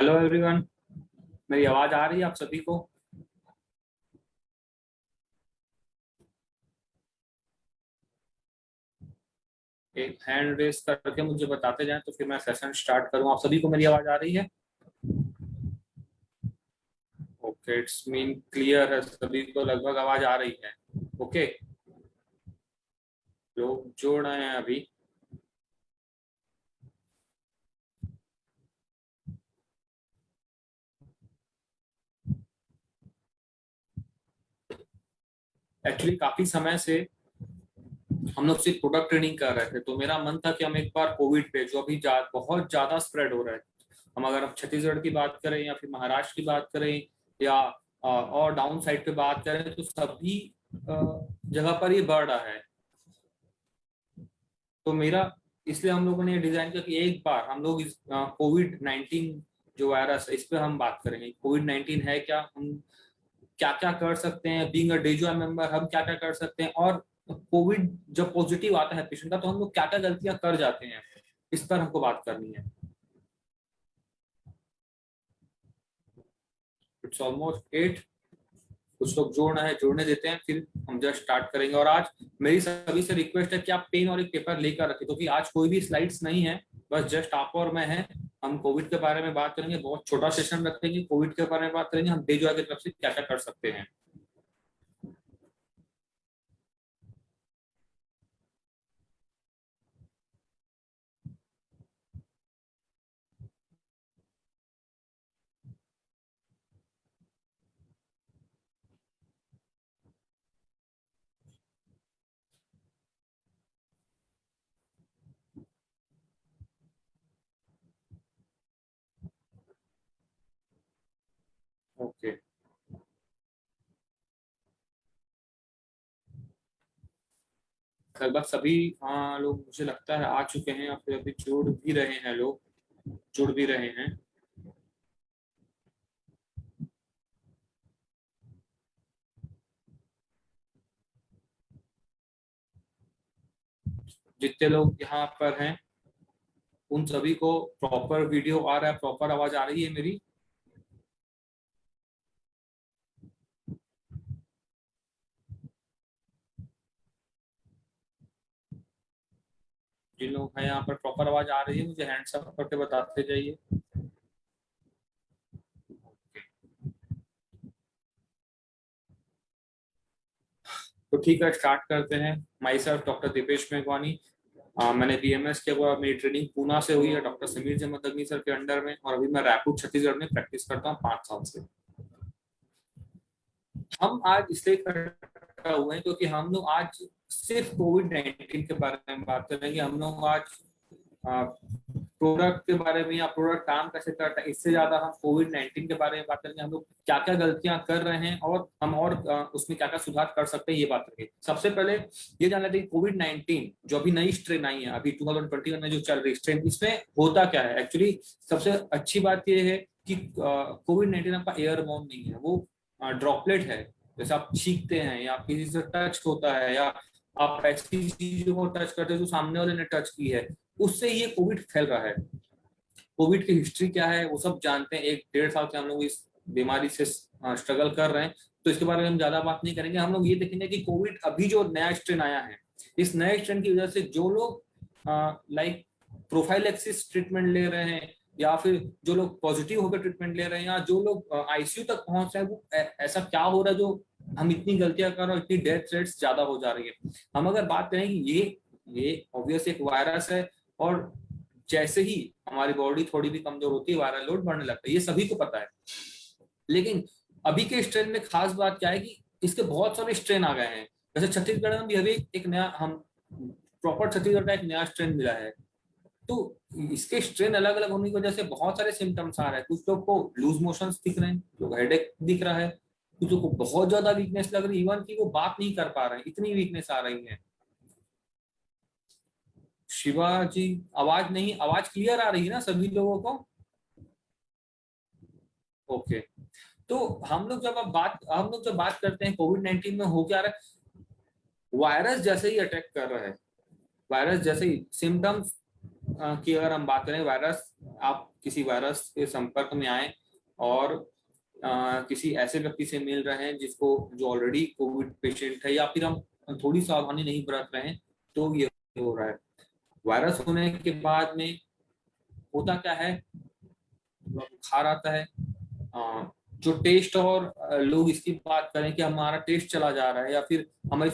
Hello everyone, मेरी आवाज आ रही है आप सभी को? एक हैंड रेस करके मुझे बताते जाएं तो फिर मैं सेशन स्टार्ट करूं। आप सभी को मेरी आवाज आ रही है? ओके, इट्स मीन क्लियर है, सभी को लगभग आवाज आ रही है। ओके, लोग जोड़ रहे हैं अभी। एक्चुअली काफी समय से हम लोग सिर्फ प्रोडक्ट ट्रेनिंग कर रहे थे, तो मेरा मन था कि हम एक बार कोविड पे, जो अभी बहुत ज्यादा स्प्रेड हो रहा है, हम अगर अब छत्तीसगढ़ की बात करें या फिर महाराष्ट्र की बात करें या और डाउन साइड पे बात करें, तो सभी जगह पर ये बढ़ रहा है। तो मेरा इसलिए हम लोगों ने डिजाइन किया कि एक बार हम लोग इस कोविड 19 जो वायरस है, इस पे हम बात करेंगे। कोविड 19 है क्या, हम क्या क्या कर सकते हैं, बीइंग अ डेजुआ मेंबर हम क्या क्या कर सकते हैं, और कोविड जब पॉजिटिव आता है पेशेंट का तो हम लोग क्या क्या गलतियां कर जाते हैं, इस पर हमको बात करनी है। It's almost 8। कुछ लोग जोड़ना है, जोड़ने देते हैं, फिर हम जस्ट स्टार्ट करेंगे। और आज मेरी सभी से रिक्वेस्ट है कि आप पेन और एक पेपर लेकर रखें, क्योंकि आज कोई भी स्लाइड्स नहीं है, बस जस्ट आप और मैं हैं। हम कोविड के बारे में बात करेंगे, बहुत छोटा सेशन रखेंगे, कोविड के बारे में बात करेंगे, हम डेजुआ की तरफ से क्या क्या कर सकते हैं। ओके, लगभग सभी लोग मुझे लगता है आ चुके हैं, या फिर अभी जुड़ भी रहे हैं, लोग जुड़ भी रहे हैं। जितने लोग यहाँ पर हैं उन सभी को प्रॉपर वीडियो आ रहा है, प्रॉपर आवाज आ रही है मेरी? जिन लोग हैं यहाँ पर प्रॉपर आवाज आ रही है, मुझे हैंड्स अप करके बताते जाइए। तो ठीक है, स्टार्ट करते हैं। माई सेल्फ डॉक्टर दीपेश मेघवानी। मैंने बीएमएस किया हुआ, मेरी ट्रेनिंग पूना से हुई है डॉक्टर समीर जमत अग्नि सर के अंडर में, और अभी मैं रायपुर छत्तीसगढ़ में प्रैक्टिस करता हूँ 5 साल से। हम आज इसलिए इकट्ठा हुए हैं क्योंकि हम लोग आज सिर्फ कोविड 19 के बारे में बात करेंगे। हम लोग आज प्रोडक्ट के बारे में या प्रोडक्ट काम कैसे करता है, इससे ज्यादा हम कोविड 19 के बारे में बात करेंगे। हम लोग क्या क्या गलतियां कर रहे हैं और हम और उसमें क्या क्या सुधार कर सकते हैं, ये बात करेंगे। सबसे पहले ये जान लेते हैं कोविड 19 जो अभी नई स्ट्रेन आई है, अभी 2021 में जो चल रही स्ट्रेन, इसमें होता क्या है एक्चुअली। सबसे अच्छी बात यह है कि कोविड 19 आपका एयरबॉर्न नहीं है, वो ड्रॉपलेट है। जैसे आप छींकते हैं या किसी से टच होता है या आप ऐसी चीजों को टच करते हैं जो सामने वाले ने टच की है, उससे ये कोविड फैल रहा है। कोविड की हिस्ट्री क्या है वो सब जानते हैं, 1-1.5 साल से हम लोग इस बीमारी से स्ट्रगल कर रहे हैं, तो इसके बारे में हम ज्यादा बात नहीं करेंगे। हम लोग ये देखेंगे कि कोविड अभी जो नया स्ट्रेन आया है, इस नए स्ट्रेन की वजह से जो लोग लाइक प्रोफाइलैक्सिस ट्रीटमेंट ले रहे हैं, या फिर जो लोग पॉजिटिव होकर ट्रीटमेंट ले रहे हैं, या जो लोग आईसीयू तक पहुंच रहे हैं, वो ऐसा क्या हो रहा है जो हम इतनी गलतियां कर रहे हैं, इतनी डेथ रेट्स ज्यादा हो जा रही है। हम अगर बात करें कि ये ऑब्वियस एक वायरस है, और जैसे ही हमारी बॉडी थोड़ी भी कमजोर होती है, वायरल लोड बढ़ने लगता है, ये सभी को पता है। लेकिन अभी के स्ट्रेन में खास बात क्या है कि इसके बहुत सारे स्ट्रेन आ गए हैं। जैसे छत्तीसगढ़ में भी अभी एक नया, हम प्रॉपर छत्तीसगढ़ का एक नया स्ट्रेन मिला है, तो इसके स्ट्रेन अलग अलग होने की वजह से बहुत सारे सिम्टम्स आ रहे हैं। कुछ लोग को लूज मोशंस दिख रहे हैं, लोग हेडेक दिख रहा है, कुछ लोग को बहुत ज्यादा वीकनेस लग रही है, इवन कि वो बात नहीं कर पा रहे हैं, इतनी वीकनेस आ रही है। शिवाजी, आवाज नहीं, आवाज क्लियर आ रही है ना सभी लोगों को? ओके। तो हम लोग जब बात करते हैं कोविड 19 में हो क्या रहा है, वायरस जैसे ही अटैक कर रहा है, वायरस जैसे ही सिम्टम्स की अगर हम बात करें, वायरस, आप किसी वायरस के संपर्क में आए और किसी ऐसे व्यक्ति से मिल रहे हैं जिसको जो ऑलरेडी कोविड पेशेंट है, या फिर हम थोड़ी सावधानी नहीं बरत रहे हैं, तो ये हो रहा है। वायरस होने के बाद में होता क्या है, बुखार आता है, जो टेस्ट, और लोग इसकी बात करें कि हमारा टेस्ट चला जा रहा है या फिर हमारी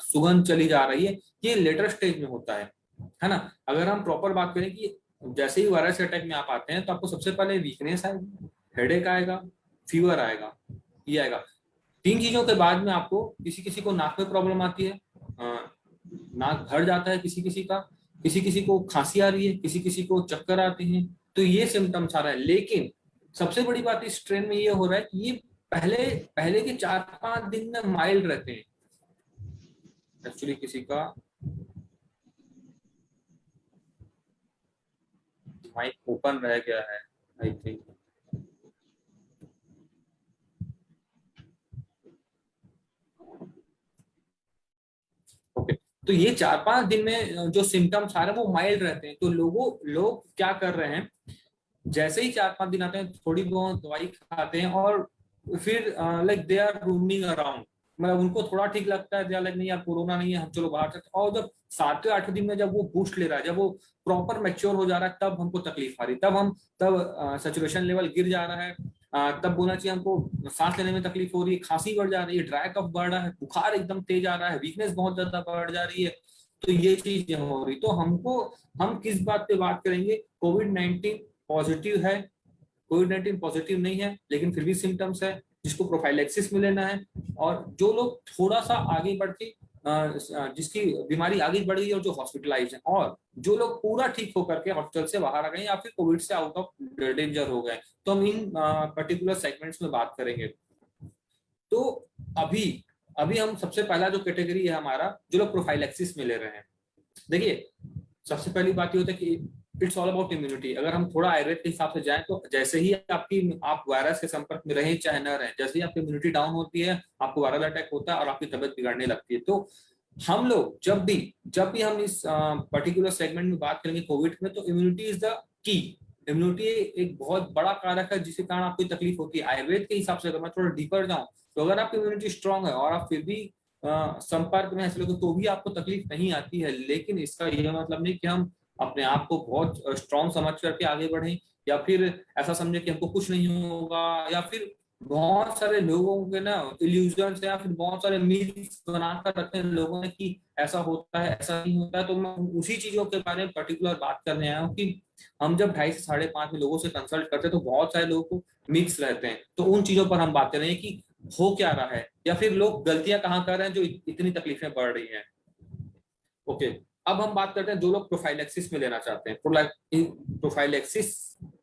सुगंध चली जा रही है, ये लेटर स्टेज में होता है ना। अगर हम प्रॉपर बात करें कि जैसे ही वायरस अटैक में आप आते हैं तो आपको सबसे पहले वीकनेस आएगी, हेडेक आएगा, फीवर आएगा, ये आएगा। 3 चीजों के बाद में आपको किसी किसी को नाक में प्रॉब्लम आती है, नाक भर जाता है किसी किसी का, किसी किसी को खांसी आ रही है, किसी किसी को चक्कर आते हैं। तो ये सिम्टम्स आ रहा है। लेकिन सबसे बड़ी बात इस ट्रेन में ये हो रहा है कि ये पहले पहले के 4-5 दिन में माइल्ड रहते हैं। एक्चुअली किसी का माइक ओपन रह गया है, आई थिंक। ओके, तो ये 4-5 दिन में जो सिम्टम्स आ रहे हैं वो माइल्ड रहते हैं। तो लोग क्या कर रहे हैं, जैसे ही 4-5 दिन आते हैं, थोड़ी बहुत दवाई खाते हैं और फिर like they are roaming around, मतलब उनको थोड़ा ठीक लगता है, दे आर लाइक नहीं यार कोरोना नहीं है, हम चलो बाहर चलते। और जब 7वें-8वें दिन में जब वो बूस्ट ले रहा है, जब वो प्रॉपर मैच्योर हो जा रहा है, तब हमको तकलीफ आ रही है, तब सेचुरेशन लेवल गिर जा रहा है, तब बोलना चाहिए हमको सांस लेने में तकलीफ हो रही है, खांसी बढ़ जा रही है, ड्राई कफ बढ़ रहा है, बुखार एकदम तेज आ रहा है, वीकनेस बहुत ज्यादा बढ़ जा रही है। तो ये चीजें हो रही। तो हम किस बात पे बात करेंगे, कोविड-19 पॉजिटिव है, कोविड-19 पॉजिटिव नहीं है लेकिन फिर भी सिम्टम्स है, जिसको प्रोफाइलेक्सिस में लेना है। और जो लोग थोड़ा सा आगे बढ़ के जिसकी बीमारी आगे बढ़ गई और जो हॉस्पिटलाइज है, और जो लोग पूरा ठीक होकर के हॉस्पिटल से बाहर आ गए या फिर कोविड से आउट ऑफ डेंजर हो गए, तो हम इन पर्टिकुलर सेगमेंट्स में बात करेंगे। तो अभी अभी हम सबसे पहला जो कैटेगरी है हमारा, जो लोग प्रोफाइलेक्सिस में ले रहे हैं। देखिए, सबसे पहली बात ये होता है कि इट्स ऑल अबाउट इम्यूनिटी। अगर हम थोड़ा आयुर्वेद के हिसाब से जाएं तो जैसे ही आप वायरस के संपर्क में रहें चाहे न रहें, जैसे ही आपकी इम्यूनिटी डाउन होती है, आपको वायरल अटैक होता है और आपकी तबियत बिगड़ने लगती है। तो हम लोग जब भी हम इस पर्टिकुलर सेगमेंट में बात करेंगे कोविड में, तो immunity is the key. Immunity एक बहुत बड़ा कारक है जिसके कारण आपको तकलीफ होती है। आयुर्वेद के हिसाब से अगर मैं थोड़ा डीपर जाऊं, तो अगर आपकी इम्यूनिटी स्ट्रांग है और आप फिर भी संपर्क में ऐसे लोगों, तो भी आपको तकलीफ नहीं आती है। लेकिन इसका यह मतलब नहीं कि हम अपने आप को बहुत स्ट्रांग समझ करके आगे बढ़ें, या फिर ऐसा समझे कि हमको कुछ नहीं होगा, या फिर बहुत सारे लोगों के ना इल्यूजन या फिर बहुत सारे मीम्स बनाकर रखते हैं लोगों ने कि ऐसा होता है, ऐसा नहीं होता है। तो मैं उसी चीजों के बारे में पर्टिकुलर बात करने आया हूँ कि हम जब 2.5 से 5.5 में लोगों से कंसल्ट करते हैं तो बहुत सारे लोगों को मिक्स रहते हैं। तो उन चीजों पर हम बात कर रहे हैं कि हो क्या रहा है, या फिर लोग गलतियां कहाँ कर रहे हैं जो इतनी तकलीफें बढ़ रही हैं। ओके, अब हम बात करते हैं जो लोग प्रोफाइलेक्सिस में लेना चाहते हैं। प्रोफाइलेक्सिस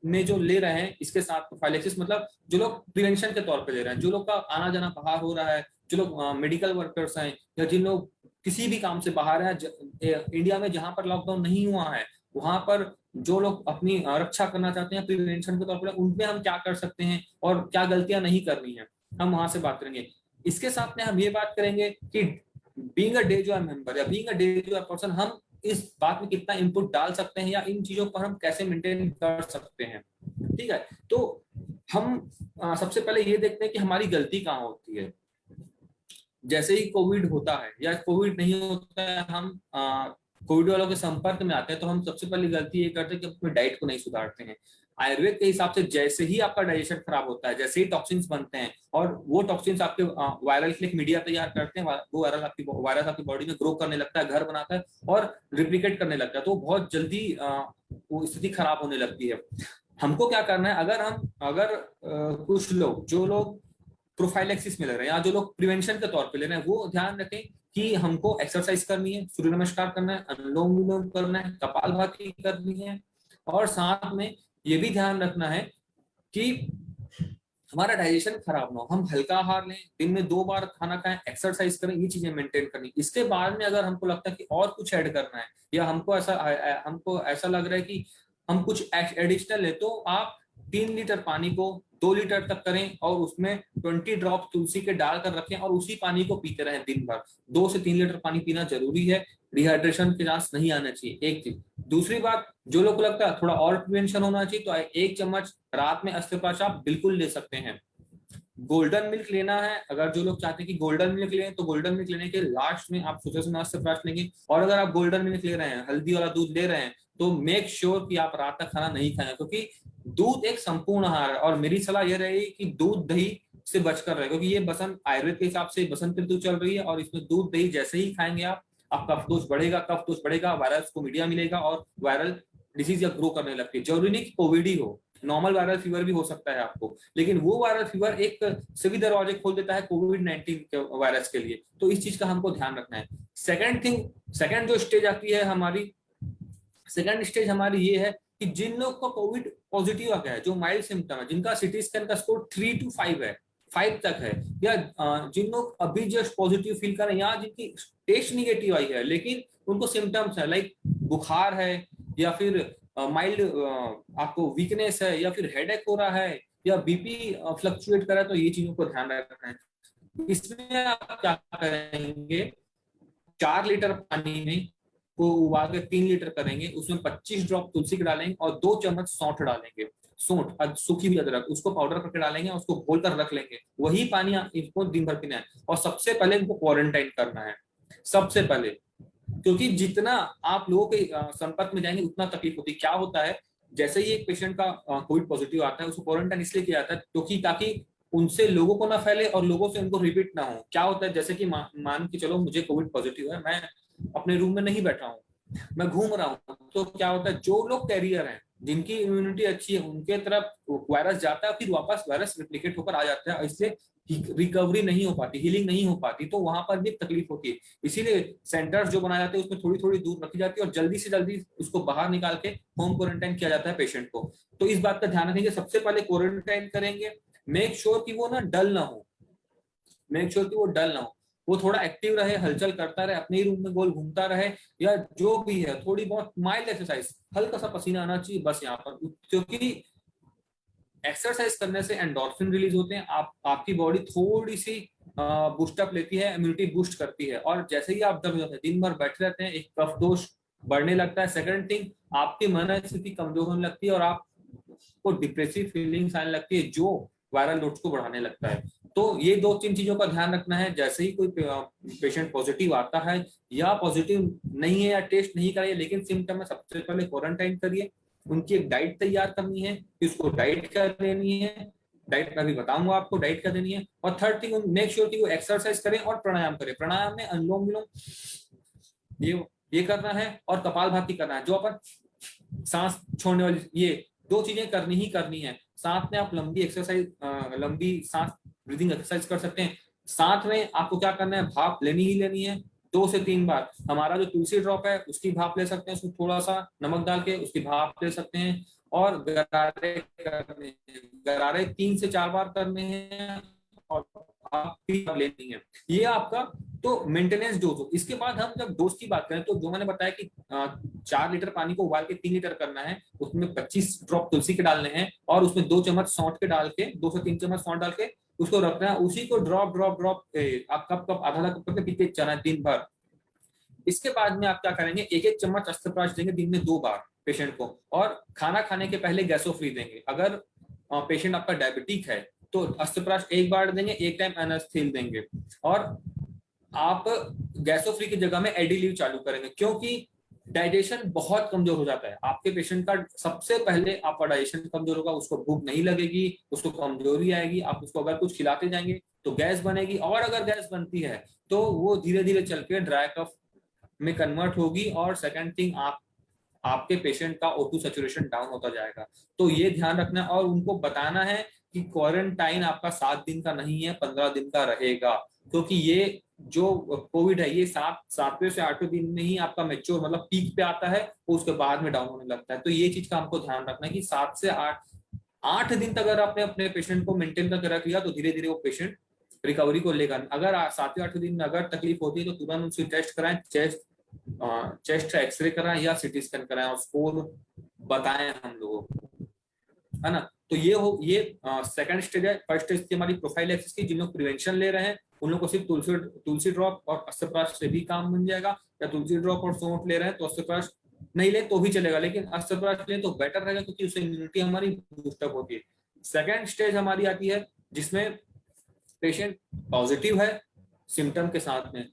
में जो ले रहे हैं, इसके साथ प्रोफाइलेक्सिस मतलब जो लोग प्रिवेंशन के तौर पे ले रहे हैं, जो लोग का आना जाना बाहर हो रहा है, जो लोग मेडिकल वर्कर्स हैं, या जिन लोग किसी भी काम से बाहर हैं, इंडिया में जहां पर लॉकडाउन नहीं हुआ है वहां पर जो लोग अपनी रक्षा करना चाहते हैं प्रिवेंशन के तौर पर, उनमें हम क्या कर सकते हैं और क्या गलतियां नहीं करनी है, हम वहां से बात करेंगे। इसके साथ में हम ये बात करेंगे कि being a day joy member या being a day joy person, हम इस बात में कितना इनपुट डाल सकते हैं या इन चीजों पर हम कैसे मेंटेन कर सकते हैं। ठीक है, तो हम सबसे पहले ये देखते हैं कि हमारी गलती कहाँ होती है। जैसे ही कोविड होता है या कोविड नहीं होता है, हम कोविड वालों के संपर्क में आते हैं, तो हम सबसे पहली गलती ये करते हैं कि अपनी डाइट को नहीं सुधारते हैं। आयुर्वेद के हिसाब से जैसे ही आपका डाइजेशन खराब होता है, जैसे ही टॉक्सिन्स बनते हैं, और वो टॉक्सिन्स आपके वायरल के लिए मीडिया तैयार करते हैं, वो वायरस आपकी बॉडी में ग्रो करने लगता है, घर बनाता है और रिप्लिकेट करने लगता है, तो बहुत जल्दी वो स्थिति खराब होने लगती है। हमको क्या करना है, अगर कुछ लोग जो लोग प्रोफाइलेक्सिस में ले रहे हैं या जो लोग प्रिवेंशन के तौर पे ले रहे हैं, वो ध्यान रखें कि हमको एक्सरसाइज करनी है, सूर्य नमस्कार करना है, अनुलोम विलोम करना है, कपालभाति करनी है, और साथ में ये भी ध्यान रखना है कि हमारा डाइजेशन खराब ना हो, हम हल्का आहार लें, दिन में 2 बार खाना खाएं, एक्सरसाइज करें, ये चीजें मेंटेन करनी। इसके बाद में अगर हमको लगता है कि और कुछ ऐड करना है, या हमको ऐसा लग रहा है कि हम कुछ एडिशनल है, तो आप 3 लीटर पानी को 2 लीटर तक करें और उसमें 20 ड्रॉप तुलसी के डालकर रखें और उसी पानी को पीते रहें दिन भर। 2 से 3 लीटर पानी पीना जरूरी है, डिहाइड्रेशन के चांस नहीं आना चाहिए, एक चीज। दूसरी बात, जो लोग को लगता है थोड़ा और प्रिवेंशन होना चाहिए, तो 1 चम्मच रात में अस्त्रपाश आप बिल्कुल ले सकते हैं। गोल्डन मिल्क लेना है, अगर जो लोग चाहते हैं कि गोल्डन मिल्क लें, तो गोल्डन मिल्क लेने के लास्ट में आप अस्त्रपाश लेंगे। और अगर आप गोल्डन मिल्क ले रहे हैं, हल्दी वाला दूध ले रहे हैं, तो मेक श्योर कि आप रात तक खाना नहीं खाएं, क्योंकि दूध एक संपूर्ण आहार है। और मेरी सलाह यह रहेगी कि दूध दही से बचकर रहे, क्योंकि ये बसंत आयुर्वेद के हिसाब से बसंत ऋतु चल रही है और इसमें दूध दही जैसे ही खाएंगे आप कफ दोष बढ़ेगा, कफ दोष बढ़ेगा, वायरस को मीडिया मिलेगा और वायरल डिजीज या ग्रो करने लगती है। जरूरी नहीं कि कोविड ही हो, नॉर्मल वायरल फीवर भी हो सकता है आपको, लेकिन वो वायरल फीवर एक सभी दरवाजे खोल देता है कोविड-19 वायरस के लिए। तो इस चीज का हमको ध्यान रखना है। सेकंड जो स्टेज आती है हमारी, सेकंड स्टेज हमारी ये है कि जिन लोग को कोविड पॉजिटिव आ गया है, जो माइल्ड सिम्टम है, जिनका सिटी स्कैन का स्कोर 3 to 5 है, 5 तक है, या जिन लोग अभी जस्ट पॉजिटिव फील कर रहे हैं, या जिनकी टेस्ट निगेटिव आई है लेकिन उनको सिम्टम्स है, लाइक बुखार है, या फिर माइल्ड आपको वीकनेस है, या फिर हेडेक हो रहा है, या बीपी फ्लक्चुएट कर रहा है, तो ये चीजों को ध्यान रखना है। इसमें आप क्या करेंगे, 4 लीटर पानी में को उबाल के 3 लीटर करेंगे, उसमें 25 ड्रॉप तुलसी के डालेंगे और 2 चम्मच सौंठ डालेंगे। सौंठ सूखी हुई अदरक, उसको पाउडर करके डालेंगे और उसको घोल कर रख लेंगे। वही पानी इनको दिन भर पीना है। और सबसे पहले इनको क्वारंटाइन करना है, सबसे पहले, क्योंकि जितना आप लोगों के संपर्क में जाएंगे उतना तकलीफ होती है। क्या होता है, जैसे ही एक पेशेंट का कोविड पॉजिटिव आता है, उसको क्वारंटाइन इसलिए किया जाता है क्योंकि ताकि उनसे लोगों को ना फैले और लोगों से उनको रिपीट ना हो। क्या होता है, जैसे कि मान के चलो मुझे कोविड पॉजिटिव है, मैं अपने रूम में नहीं बैठा हूँ, मैं घूम रहा हूँ, तो क्या होता है, जो लोग कैरियर हैं, जिनकी इम्यूनिटी अच्छी है, उनके तरफ वायरस जाता है, फिर वापस वायरस रिप्लिकेट होकर आ जाता है, इससे रिकवरी नहीं हो पाती, हीलिंग नहीं हो पाती, तो वहां पर भी तकलीफ होती है। इसीलिए सेंटर्स जो बनाए जाते हैं उसमें थोड़ी थोड़ी दूर रखी जाती है और जल्दी से जल्दी उसको बाहर निकाल के होम क्वारंटाइन किया जाता है पेशेंट को। तो इस बात का ध्यान रखेंगे, सबसे पहले क्वारंटाइन करेंगे। मेक श्योर कि वो ना डल ना हो, मेक श्योर कि वो डल ना हो, वो थोड़ा एक्टिव रहे, हलचल करता रहे, अपने ही रूम में गोल घूमता रहे, या जो भी है थोड़ी बहुत माइल्ड एक्सरसाइज, हल्का सा पसीना आना चाहिए बस यहाँ पर, क्योंकि एक्सरसाइज करने से एंडोर्फिन रिलीज होते हैं, आपकी बॉडी थोड़ी सी बूस्टअप लेती है, इम्यूनिटी बूस्ट करती है। और जैसे ही आप दिन भर बैठे रहते हैं, एक कफ दोष बढ़ने लगता है। सेकंड थिंग, आपकी मन स्थिति कमजोर होने लगती है और आपको डिप्रेसिव फीलिंग्स आने लगती है, जो वायरल लोड्स को बढ़ाने लगता है। तो ये 2-3 चीजों का ध्यान रखना है। जैसे ही कोई पेशेंट पॉजिटिव आता है या पॉजिटिव नहीं है या टेस्ट नहीं कराइए लेकिन सिम्टम है, सबसे पहले क्वारंटाइन करिए। उनकी एक डाइट तैयार करनी है कि उसको डाइट क्या लेनी है, डाइट मैं भी बताऊंगा आपको डाइट क्या देनी है। और थर्ड थिंग, मेक श्योर कि वो एक्सरसाइज करें और प्राणायाम करें। प्राणायाम में अनुलोम विलोम ये करना है और कपालभाति करना है, जो अपन सांस छोड़ने वाली, ये 2 चीजें करनी ही करनी है। साथ में आप लंबी एक्सरसाइज, लंबी सांस ब्रीदिंग एक्सरसाइज कर सकते हैं। साथ में आपको क्या करना है, भाप लेनी ही लेनी है 2 से 3 बार। हमारा जो तुलसी ड्रॉप है उसकी भाप ले सकते हैं, उसमें थोड़ा सा नमक डाल के उसकी भाप ले सकते हैं। और गरारे करने हैं, गरारे 3 से 4 बार करने हैं और आप लेनी है। ये आपका तो मेंटेनेंस डोज हो। इसके बाद हम जब डोज की बात करें, तो जो मैंने बताया कि 4 लीटर पानी को उबाल के 3 लीटर करना है, उसमें 25 ड्रॉप तुलसी के डालने हैं और उसमें 2 चम्मच सौंठ के डाल के, 2 से 3 चम्मच सौंठ डाल के उसको रखना है। उसी को ड्रॉप ड्रॉप ड्रॉप आप कप आधा कप करके पीते जाना है दिन भर। इसके बाद में आप क्या करेंगे, 1-1 चम्मच अस्त्रप्राश देंगे दिन में 2 बार पेशेंट को, और खाना खाने के पहले गैसो फ्री देंगे। अगर पेशेंट आपका डायबिटिक है तो अस्त्रप्राश 1 बार देंगे, 1 टाइम एनास्थील देंगे। और आप गैसो फ्री की जगह में एडिलीव चालू करेंगे, क्योंकि डाइजेशन बहुत कमजोर हो जाता है आपके पेशेंट का। सबसे पहले आपका डाइजेशन कमजोर होगा, उसको भूख नहीं लगेगी, उसको कमजोरी आएगी। आप उसको अगर कुछ खिलाते जाएंगे तो गैस बनेगी, और अगर गैस बनती है तो वो धीरे धीरे चल के ड्राई कफ में कन्वर्ट होगी। और सेकंड थिंग, आपके पेशेंट का O2 सैचुरेशन डाउन होता जाएगा। तो ये ध्यान रखना और उनको बताना है कि क्वारंटाइन आपका 7 दिन का नहीं है, 15 दिन का रहेगा, क्योंकि ये जो कोविड है ये 7वें से 8वें दिन में ही आपका मैच्योर मतलब पीक पे आता है, और उसके बाद में डाउन होने लगता है। तो ये चीज का हमको ध्यान रखना है कि 7 से 8 दिन तक अगर आपने अपने पेशेंट को मेंटेन करके रख लिया तो धीरे धीरे वो पेशेंट रिकवरी को लेगा। अगर 7वें 8वें दिन में अगर तकलीफ होती है तो तुरंत उसकी टेस्ट कराएं, चेस्ट एक्सरे कराएं या सिटी स्कैन कराएं और स्कोर बताएं हम लोगों को, है ना। तो ये सेकंड स्टेज है। फर्स्ट स्टेज थी हमारी प्रोफाइलैक्सिस की, जिन लोग प्रिवेंशन ले रहे हैं उन लोगों को सिर्फ तुलसी ड्रॉप और अस्त्रप्राश से भी काम बन जाएगा, या तुलसी ड्रॉप और सौंठ ले रहे हैं तो अस्त्रप्राश नहीं ले तो भी चलेगा, लेकिन अस्त्रप्राश ले तो बेटर रहेगा क्योंकि उससे इम्यूनिटी हमारी बूस्टअप होती है। सेकेंड स्टेज हमारी आती है जिसमें पेशेंट पॉजिटिव है सिम्टम के साथ में,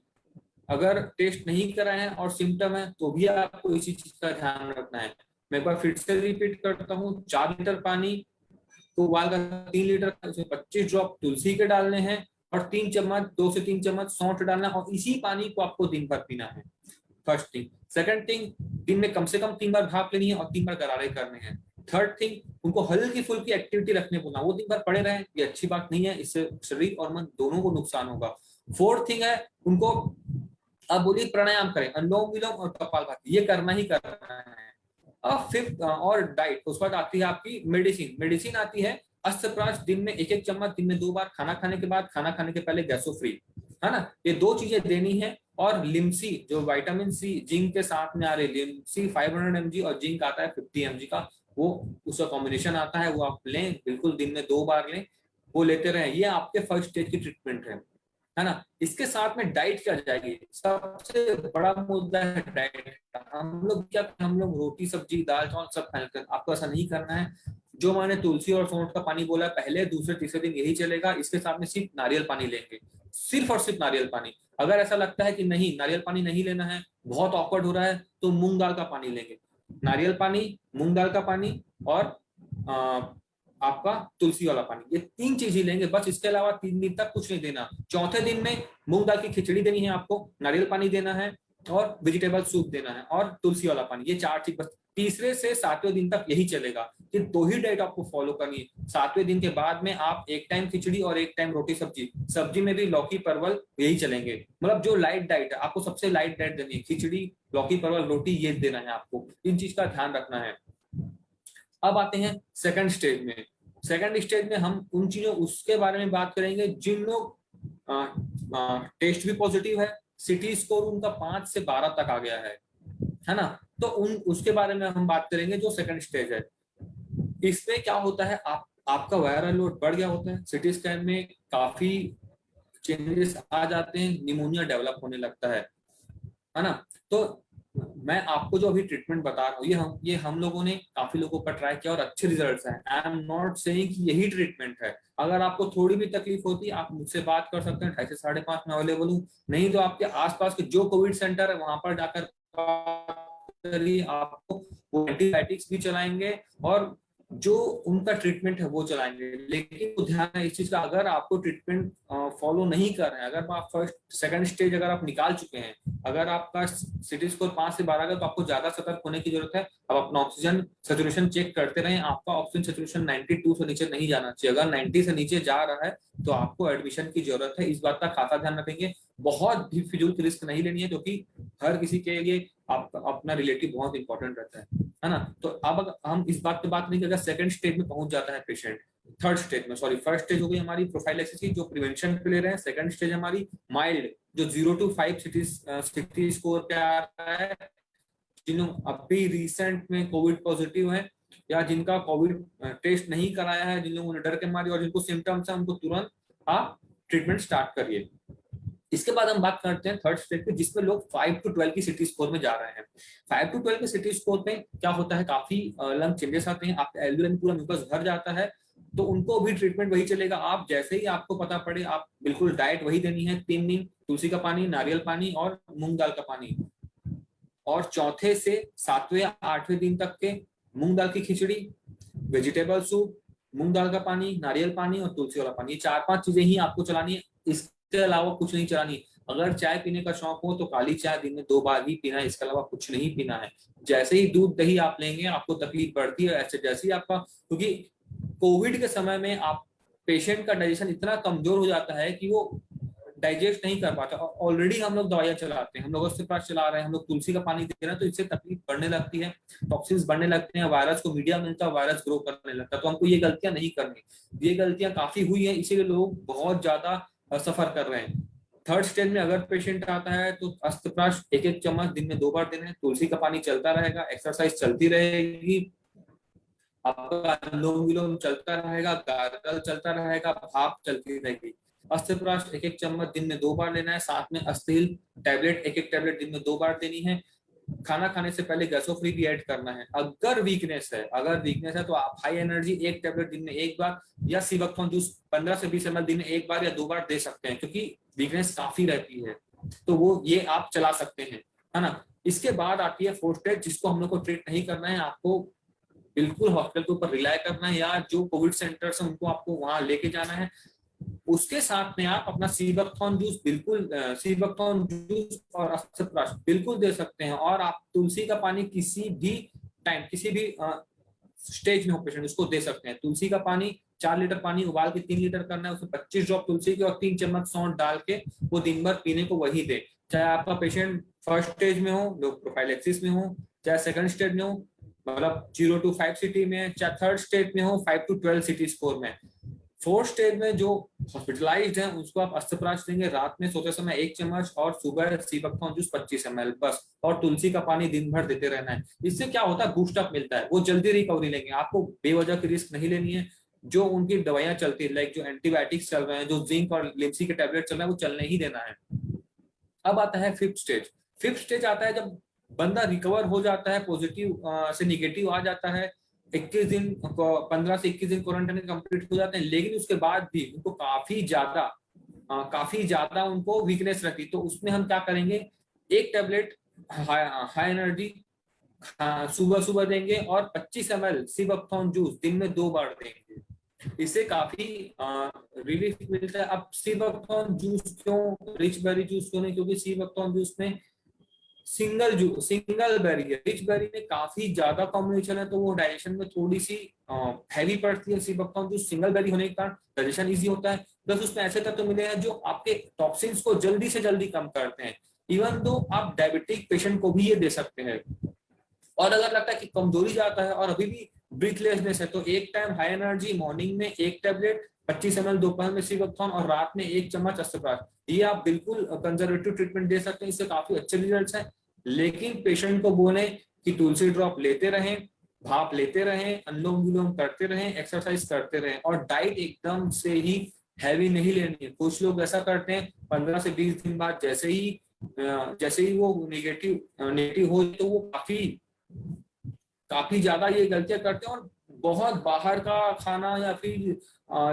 अगर टेस्ट नहीं कराए हैं और सिम्टम है तो भी आपको इसी चीज का ध्यान रखना है। मैं एक बार फिर से रिपीट करता हूँ, 4 लीटर पानी को उबाल कर 3 लीटर उसमें 25 ड्रॉप तुलसी के डालने हैं और 2 से 3 चम्मच सौंठ डालना है, और इसी पानी को आपको दिन भर पीना है। First thing. सेकंड थिंग, दिन में कम से कम 3 बार भाप लेनी है और 3 बार गरारे करने हैं। थर्ड थिंग, उनको हल्की फुल्की एक्टिविटी रखने बोलना, वो दिन भर पड़े रहे ये अच्छी बात नहीं है, इससे शरीर और मन दोनों को नुकसान होगा। फोर्थ थिंग है, उनको अब बोलिए प्राणायाम करें, अनुलोम विलोम और कपालभाति, ये करना ही करना है। अब फिफ्थ और डाइट, उस बाद आती है आपकी मेडिसिन। मेडिसिन आती है अस्त्रप्राश दिन में 1-1 चम्मच, दिन में 2 बार, खाना खाने के बाद, खाना खाने के पहले गैसो फ्री, है ना, ये 2 चीजें देनी है। और लिम्सी जो विटामिन सी जिंक के साथ में आ रही, लिम्सी 500 mg और जिंक आता है 50 mg का, वो उसका कॉम्बिनेशन आता है, वो आप लें, बिल्कुल दिन में 2 बार लें, वो लेते रहें। ये आपके फर्स्ट स्टेज की ट्रीटमेंट है ना। इसके साथ में डाइट क्या जाएगी, सबसे बड़ा मुद्दा है डाइट। हम लोग रोटी सब्जी दाल चावल सब खाते हैं, आपको ऐसा नहीं करना है। जो मैंने तुलसी और सौंठ का पानी बोला पहले, दूसरे तीसरे दिन यही चलेगा। इसके साथ में सिर्फ नारियल पानी लेंगे, सिर्फ और सिर्फ नारियल पानी। अगर ऐसा लगता है कि नहीं नारियल पानी नहीं लेना है, बहुत ऑकवर्ड हो रहा है, तो मूंग दाल का पानी लेंगे। नारियल पानी, मूंग दाल का पानी और आपका तुलसी वाला पानी, ये 3 चीज ही लेंगे बस। इसके अलावा 3 दिन तक कुछ नहीं देना। चौथे दिन में मूंग दाल की खिचड़ी देनी है आपको, नारियल पानी देना है और वेजिटेबल सूप देना है और तुलसी वाला पानी, ये 4 चीज बस। तीसरे से 7वें दिन तक यही चलेगा, कि 2 ही डाइट आपको फॉलो करनी है। 7वें दिन के बाद में आप 1 टाइम खिचड़ी और 1 टाइम रोटी सब्जी, सब्जी में भी लौकी परवल, यही चलेंगे। मतलब जो लाइट डाइट है, आपको सबसे लाइट डाइट देनी है, खिचड़ी लौकी परवल रोटी, ये देना है आपको, इन चीज का ध्यान रखना है। अब आते हैं सेकंड स्टेज में। सेकंड स्टेज में हम उन चीजों उसके बारे में बात करेंगे जिन लोग टेस्ट भी पॉजिटिव है, सिटी स्कोर उनका 5 से 12 तक आ गया है ना, तो उसके बारे में हम बात करेंगे जो सेकंड स्टेज है। इसमें क्या होता है, आपका वायरल लोड बढ़ गया होता है, सिटी स्कैन में काफी चेंजेस आ जाते हैं, निमोनिया डेवलप होने लगता है ना। तो मैं आपको जो अभी ट्रीटमेंट बता रहा हूँ, ये हम लोगों ने काफी लोगों पर ट्राई किया और अच्छे रिजल्ट्स हैं। आई एम नॉट सेइंग कि यही ट्रीटमेंट है। अगर आपको थोड़ी भी तकलीफ होती है, आप मुझसे बात कर सकते हैं, 2:30 से 5:30 में अवेलेबल हूँ। नहीं तो आपके आसपास के जो कोविड सेंटर है वहां पर जाकर करिए, आपको वो एंटीबायोटिक्स भी चलाएंगे और जो उनका ट्रीटमेंट है वो चलाएंगे। लेकिन तो ध्यान है इस चीज का, अगर आपको ट्रीटमेंट फॉलो नहीं कर रहे हैं, अगर आप फर्स्ट सेकंड स्टेज अगर आप निकाल चुके हैं, अगर आपका सिटी स्कोर 5 से 12 का, तो आपको ज्यादा सतर्क होने की जरूरत है। आप अपना ऑक्सीजन सेचुरेशन चेक करते रहें, आपका ऑक्सीजन सेचुरेशन 92 से नीचे नहीं जाना चाहिए। अगर 90 से नीचे जा रहा है तो आपको एडमिशन की जरूरत है, इस बात का खासा ध्यान रखेंगे। बहुत भी फिजूल की रिस्क नहीं लेनी है, क्योंकि हर किसी के लिए अपना रिलेटिव बहुत इंपॉर्टेंट रहता है ना। तो अब हम इस बात पे बात नहीं करेंगे, सेकंड स्टेज में पहुंच जाता है पेशेंट, थर्ड स्टेज में, सॉरी फर्स्ट स्टेज हो गई हमारी प्रोफाइलैक्सिस की जो प्रिवेंशन पे ले रहे हैं। सेकंड स्टेज हमारी माइल्ड, जो 0 to 5 सिटी स्कोर पे आ रहा है, जिन लोग अभी रिसेंट में कोविड पॉजिटिव है या जिनका कोविड टेस्ट नहीं कराया है, जिन लोगों ने डर के मारे और जिनको सिम्टम्स है, उनको तुरंत आप ट्रीटमेंट स्टार्ट करिए। इसके बाद हम बात करते हैं थर्ड स्टेज पे, जिसमें लोग 5 to 12 की सिटी स्कोर में जा रहे हैं। 5 to 12 के सिटी स्कोर में क्या होता है, काफी लंग चेंजेस आते हैं, आपका एल्वियोलाई में पूरा म्यूकस भर जाता है, तो उनको भी ट्रीटमेंट वही चलेगा। आप जैसे ही आपको पता पड़े, आप बिल्कुल डाइट वही देनी है, 3 दिन तुलसी का पानी, नारियल पानी और मूंग दाल का पानी, और चौथे से 7वें 8वें दिन तक के मूंग दाल की खिचड़ी, वेजिटेबल सूप, मूंग दाल का पानी, नारियल पानी और तुलसी वाला पानी, ये 4-5 चीजें ही आपको चलानी है, इसके अलावा कुछ नहीं चलानी। अगर चाय पीने का शौक हो तो काली चाय दिन में 2 बार ही पीना है, इसके अलावा कुछ नहीं पीना है। जैसे ही दूध दही आप लेंगे आपको तकलीफ बढ़ती है, ऐसे जैसे ही आपका, क्योंकि कोविड के समय में आप पेशेंट का डाइजेशन इतना कमजोर हो जाता है कि वो डाइजेस्ट नहीं कर पाता। ऑलरेडी हम लोग दवाइयां चलाते हैं, हम लोग अस्त्रप्राश चला रहे हैं, हम लोग तुलसी का पानी दे रहे हैं, तो इससे तकलीफ बढ़ने लगती है, टॉक्सिन्स बढ़ने लगते हैं, वायरस को मीडिया मिलता है, वायरस ग्रो करने लगता है। तो हमको ये गलतियां नहीं करनी, ये गलतियां काफी हुई है, इसीलिए लोग बहुत ज्यादा सफर कर रहे हैं। थर्ड स्टेज में अगर पेशेंट आता है तो अस्त्रप्राश 1-1 चम्मच दिन में 2 बार देना है, तुलसी का पानी चलता रहेगा, एक्सरसाइज चलती रहेगी, आपका अनुलोम विलोम चलता रहेगा, गार्गल चलता रहेगा, भाप चलती रहेगी। अस्थिप्राश 1-1 चम्मच दिन में 2 बार लेना है। साथ में अस्थिल टैबलेट 1-1 टैबलेट दिन में 2 बार देनी है। खाना खाने से पहले गैसोफ्री भी ऐड करना है। अगर वीकनेस है तो आप हाई एनर्जी 1 टैबलेट दिन में 1 बार या सिवक्थोन जूस 15 से 20 ml दिन में 1 बार या 2 बार दे सकते हैं, क्योंकि वीकनेस काफी रहती है, तो वो ये आप चला सकते हैं, है ना। इसके बाद आती है फोर्थ स्टेज, जिसको हम लोग को ट्रीट नहीं करना है, आपको बिल्कुल हॉस्पिटल के ऊपर रिलाय करना है, या जो कोविड सेंटर है उनको आपको वहां लेके जाना है। उसके साथ में आप अपना सीबकथॉर्न जूस सीबकथॉर्न जूस और अस्थिप्राश बिल्कुल दे सकते हैं। और आप तुलसी का पानी किसी भी टाइम, किसी भी स्टेज में हो पेशेंट, उसको दे सकते हैं। तुलसी का पानी 4 लीटर पानी उबाल के 3 लीटर करना है, उसमें 25 ड्रॉप तुलसी के और 3 चम्मच सौंठ डाल के वो दिन भर पीने को वही दे। चाहे आपका पेशेंट फर्स्ट स्टेज में हो, लो प्रोफाइलेक्सिस में हो, चाहे सेकंड स्टेज में हो, मतलब 0 to 5 सिटी में, चाहे थर्ड स्टेज में हो 5 to 12 सिटी स्कोर में। फोर्थ स्टेज में जो हॉस्पिटलाइज्ड है उसको आप अस्थिप्राश देंगे रात में सोते समय 1 चम्मच, और सुबह सीबकथॉर्न जूस 25 ml बस, और तुलसी का पानी दिन भर देते रहना है। इससे क्या होता है, बूस्ट अप मिलता है, वो जल्दी रिकवरी लेंगे। आपको बेवजह की रिस्क नहीं लेनी है। जो उनकी दवाइयां चलती है, लाइक जो एंटीबायोटिक्स चल रहे हैं, जो जिंक और लिम्सी के टैबलेट चल रहे हैं, वो चलने ही देना है। अब आता है फिफ्थ स्टेज। फिफ्थ स्टेज आता है जब बंदा रिकवर हो जाता है, पॉजिटिव से निगेटिव आ जाता है, 21 दिन 15 से 21 दिन क्वारंटाइन कंप्लीट हो जाते हैं, लेकिन उसके बाद भी उनको काफी ज्यादा उनको वीकनेस रहती है। तो उसमें हम क्या करेंगे, 1 टैबलेट हाई एनर्जी सुबह सुबह देंगे, और 25 ml सीबकथॉर्न जूस दिन में 2 बार देंगे। इससे काफी रिलीफ मिलता है। अब सीबकथॉर्न जूस क्यों, रिच बेरी जूस क्यों नहीं, क्योंकि सीबकथॉर्न जूस में सिंगल बेरी है, रिच बेरी में काफी ज्यादा कॉम्बिनेशन है, तो वो डाइजेशन में थोड़ी सी हैवी पड़ती है। सीबकथॉर्न जूस सिंगल बेरी होने के कारण डाइजेशन इजी होता है, प्लस उसमें ऐसे तत्व मिले हैं जो आपके टॉक्सिन्स को जल्दी से जल्दी कम करते हैं। इवन दो आप डायबिटिक पेशेंट को भी ये दे सकते हैं। और अगर लगता है कि कमजोरी जाता है और अभी भी ब्रीथलेसनेस है, तो एक टाइम हाई एनर्जी मॉर्निंग में 1 टैबलेट 25 ml, दोपहर में सीबकथॉर्न, और रात में 1 चम्मच अस्थिप्राश, ये आप बिल्कुल कंजर्वेटिव ट्रीटमेंट दे सकते हैं। इससे काफी अच्छे रिजल्ट्स हैं। लेकिन पेशेंट को बोले कि तुलसी ड्रॉप लेते रहें, भाप लेते रहें, अनुलोम विलोम करते रहें, एक्सरसाइज करते रहें, और डाइट एकदम से ही हैवी नहीं लेनी है। कुछ लोग ऐसा करते हैं 15 से 20 दिन बाद जैसे ही वो नेगेटिव हो, तो वो काफी ज्यादा ये गलतियां करते हैं, और बहुत बाहर का खाना या फिर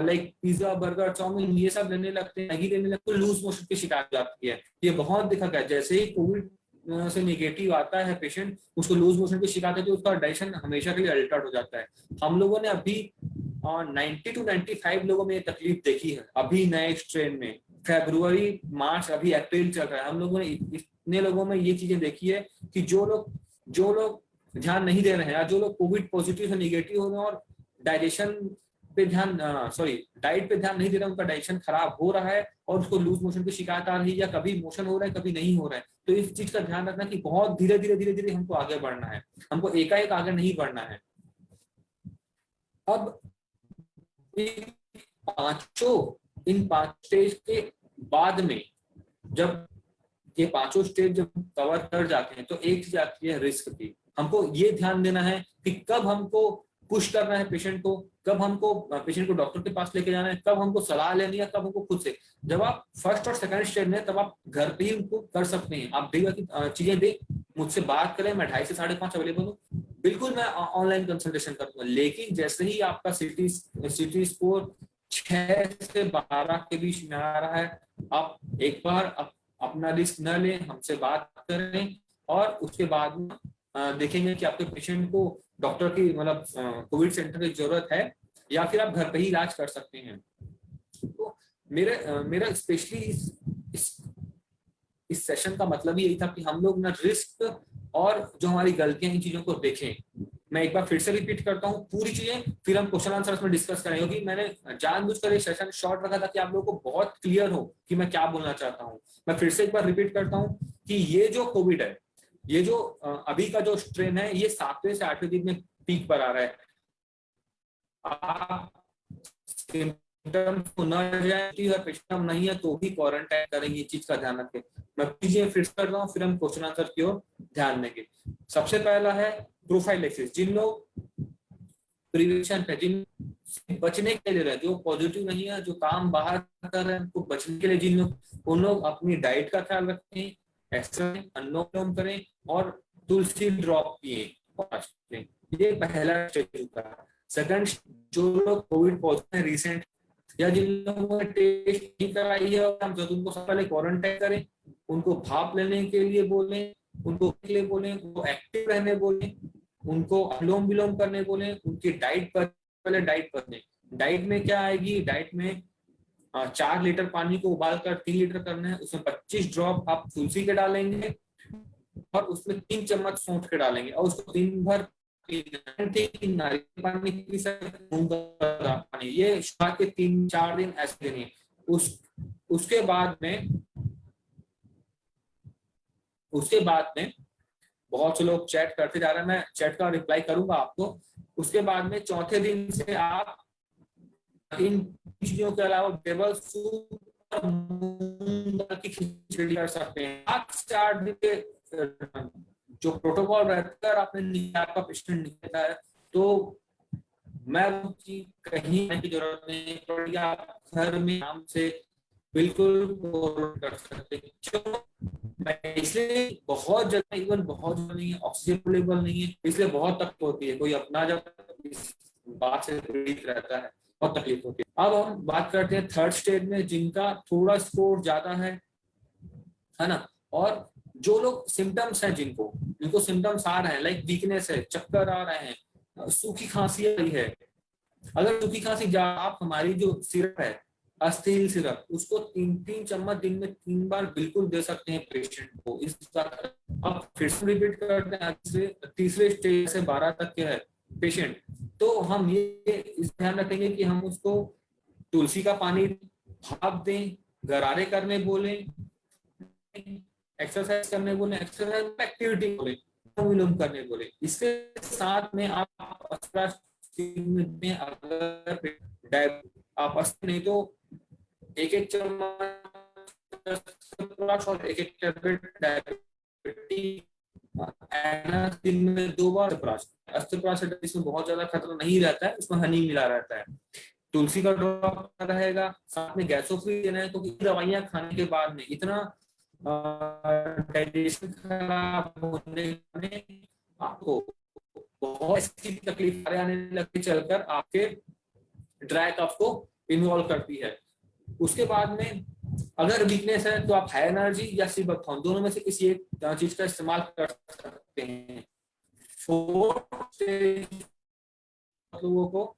लाइक पिज्जा बर्गर चाउमीन ये सब लेने लगते हैं, मैगी लेने लगते हैं, लूज मोशन की शिकायत आती है। ये बहुत देखा गया, जैसे ही कोविड से नेगेटिव आता है पेशेंट, उसको लूज मोशन की शिकायत है, तो उसका डाइजेशन हमेशा के लिए अल्टर्ड हो जाता है। हम लोगों ने अभी 90 to 95 लोगों में ये तकलीफ देखी है अभी नए स्ट्रेन में। फरवरी मार्च अभी अप्रैल चल रहा है, हम लोगों ने इतने लोगों में ये चीजें देखी है कि जो लोग ध्यान नहीं दे रहे हैं, या जो लोग कोविड पॉजिटिव से निगेटिव हो रहे हैं और डाइजेशन पे डाइट पे ध्यान नहीं दे रहे, उनका डाइजेशन खराब हो रहा है, और उसको लूज मोशन की शिकायत आ रही है, या कभी मोशन हो रहा है कभी नहीं हो रहा है। तो इस चीज का ध्यान रखना कि बहुत धीरे धीरे हमको आगे बढ़ना है, हमको एकाएक आगे नहीं बढ़ना है। अब इन 5 स्टेज के बाद में जब ये 5 स्टेज जब कवर कर जाते हैं, तो एक चीज आती है रिस्क की। हमको ये ध्यान देना है कि कब हमको पुश करना है पेशेंट को, कब हमको पेशेंट को डॉक्टर के पास लेके जाना है, कब हमको सलाह लेनी है, कब हमको खुद से। जब आप फर्स्ट और सेकंड स्टेज में, तब आप घर पे ही उनको कर सकते हैं। आप चीजें दे, मुझसे बात करें, मैं 2:30 से 5:30 अवेलेबल हूँ, बिल्कुल मैं ऑनलाइन कंसल्टेशन करूंगा। लेकिन जैसे ही आपका सिटी स्कोर 6 से 12 के बीच में आ रहा है, आप एक बार अपना रिस्क न लें, हमसे बात करें, और उसके बाद में देखेंगे कि आपके पेशेंट को डॉक्टर की मतलब कोविड सेंटर की जरूरत है, या फिर आप घर पे ही इलाज कर सकते हैं। तो मेरा स्पेशली इस सेशन का मतलब यही था कि हम लोग ना रिस्क और जो हमारी गलतियां, इन चीजों को देखें। मैं एक बार फिर से रिपीट करता हूँ पूरी चीजें, फिर हम क्वेश्चन आंसर में डिस्कस करेंगे, क्योंकि मैंने जानबूझकर ये सेशन शॉर्ट रखा था कि आप लोगों को बहुत क्लियर हो कि मैं क्या बोलना चाहता हूँ। मैं फिर से एक बार रिपीट करता हूँ कि ये जो कोविड है, ये जो अभी का जो स्ट्रेन है, ये 7वें से 8वें दिन में पीक पर आ रहा है। आप सिम्टम्स को न जाए, पेशेंट नहीं है तो भी क्वारंटाइन करेंगे, ये चीज का ध्यान रखें। मैं चीजें फिर कर रहा हूँ, फिर हम क्वेश्चन आंसर की ओर ध्यान देंगे। सबसे पहला है प्रोफाइलेक्सिस। जिन लोग प्रिवेंशन पे, जिन बचने के लिए रहे, जो पॉजिटिव नहीं है, जो काम बाहर कर रहे हैं, उनको बचने के लिए जिन लोग, उन लोग अपनी डाइट का ख्याल रखें, एक्सरसाइज, अनुलोम विलोम करें और तुलसी ड्रॉप पिए। ये पहला स्टेज होता है। सेकंड, जो लोग कोविड पॉजिटिव है रिसेंट, या जिन लोगों ने टेस्ट नहीं कराई है, और हम जब उनको सबसे पहले क्वारंटाइन करें, उनको भाप लेने के लिए बोलें, उनको के लिए बोलें, उनको एक्टिव रहने बोलें, उनको अनुलोम विलोम करने बोलें, उनकी डाइट पर पहले डाइट बदलें। डाइट में क्या आएगी, डाइट में 4 लीटर पानी को उबाल कर 3 लीटर करना है, उसमें 25 ड्रॉप आप तुलसी के डालेंगे और उसमें 3 चम्मच सौंठ के डालेंगे और उसको दिन भर नारियल पानी पी सकते, मूंग का पानी, ये शुरुआत के 3-4 दिन ऐसे देनी है। उसके बाद में बहुत से लोग चैट करते जा रहे हैं, मैं चैट का रिप्लाई करूंगा आपको। उसके बाद में चौथे दिन से आप इन चीजों के अलावा टेबल सूप और मूंग दाल की खिचड़ी कर सकते हैं। 8 से 8 दिन के जो प्रोटोकॉल रहता है, आपने आपका पेशेंट निकलता है तो मैं कहीं की जरूरत नहीं पड़ेगी, आप घर में आराम से बिल्कुल कर सकते हैं। इसलिए बहुत जगह, इवन बहुत जगह नहीं है, ऑक्सीजन अवेलेबल नहीं है, इसलिए बहुत तकलीफ होती है। कोई अपना जब इस बात से पीड़ित रहता है, बहुत तकलीफ होती है। अब हम बात करते हैं थर्ड स्टेज में, जिनका थोड़ा स्कोर ज्यादा है ना, और जो लोग सिम्टम्स हैं, जिनको सिम्टम्स आ रहे हैं, लाइक वीकनेस है, चक्कर आ रहे हैं, सूखी खांसी आ रही है। अगर सूखी खांसी, आप हमारी जो सिरप है अस्थिल सिरप, उसको 3-3 चम्मच दिन में 3 बार बिल्कुल दे सकते हैं पेशेंट को। इस अब फिर से रिपीट करते हैं, तीसरे स्टेज से 12 तक के है पेशेंट, तो हम ये इस ध्यान रखेंगे कि हम उसको तुलसी का पानी भाप दें, गरारे करने बोले, एक्सरसाइज करने बोले, एक्सरसाइज एक्टिविटी बोले, विलोम करने बोले। इसके साथ में आप में अगर आप नहीं तो एक चम्मच और एक टैबलेट डायबिटीज दिन में 2 बार अस्त्रप्राश इसमें बहुत ज्यादा खतरा नहीं रहता है, उसमें हनी मिला रहता है। तुलसी का ड्रॉप रहेगा, साथ में गैसोफ्री देना है, क्योंकि दवाइयां खाने के बाद में इतना डाइजेशन खराब होने में आपको बहुत सी तकलीफ आने लगती, चलकर आपके ड्राई कफ को इन्वॉल्व करती है। उसके बाद में अगर वीकनेस है तो आप हाई एनर्जी या सिबकथॉन, दोनों में से किसी एक चीज का इस्तेमाल कर सकते हैं। लोगों को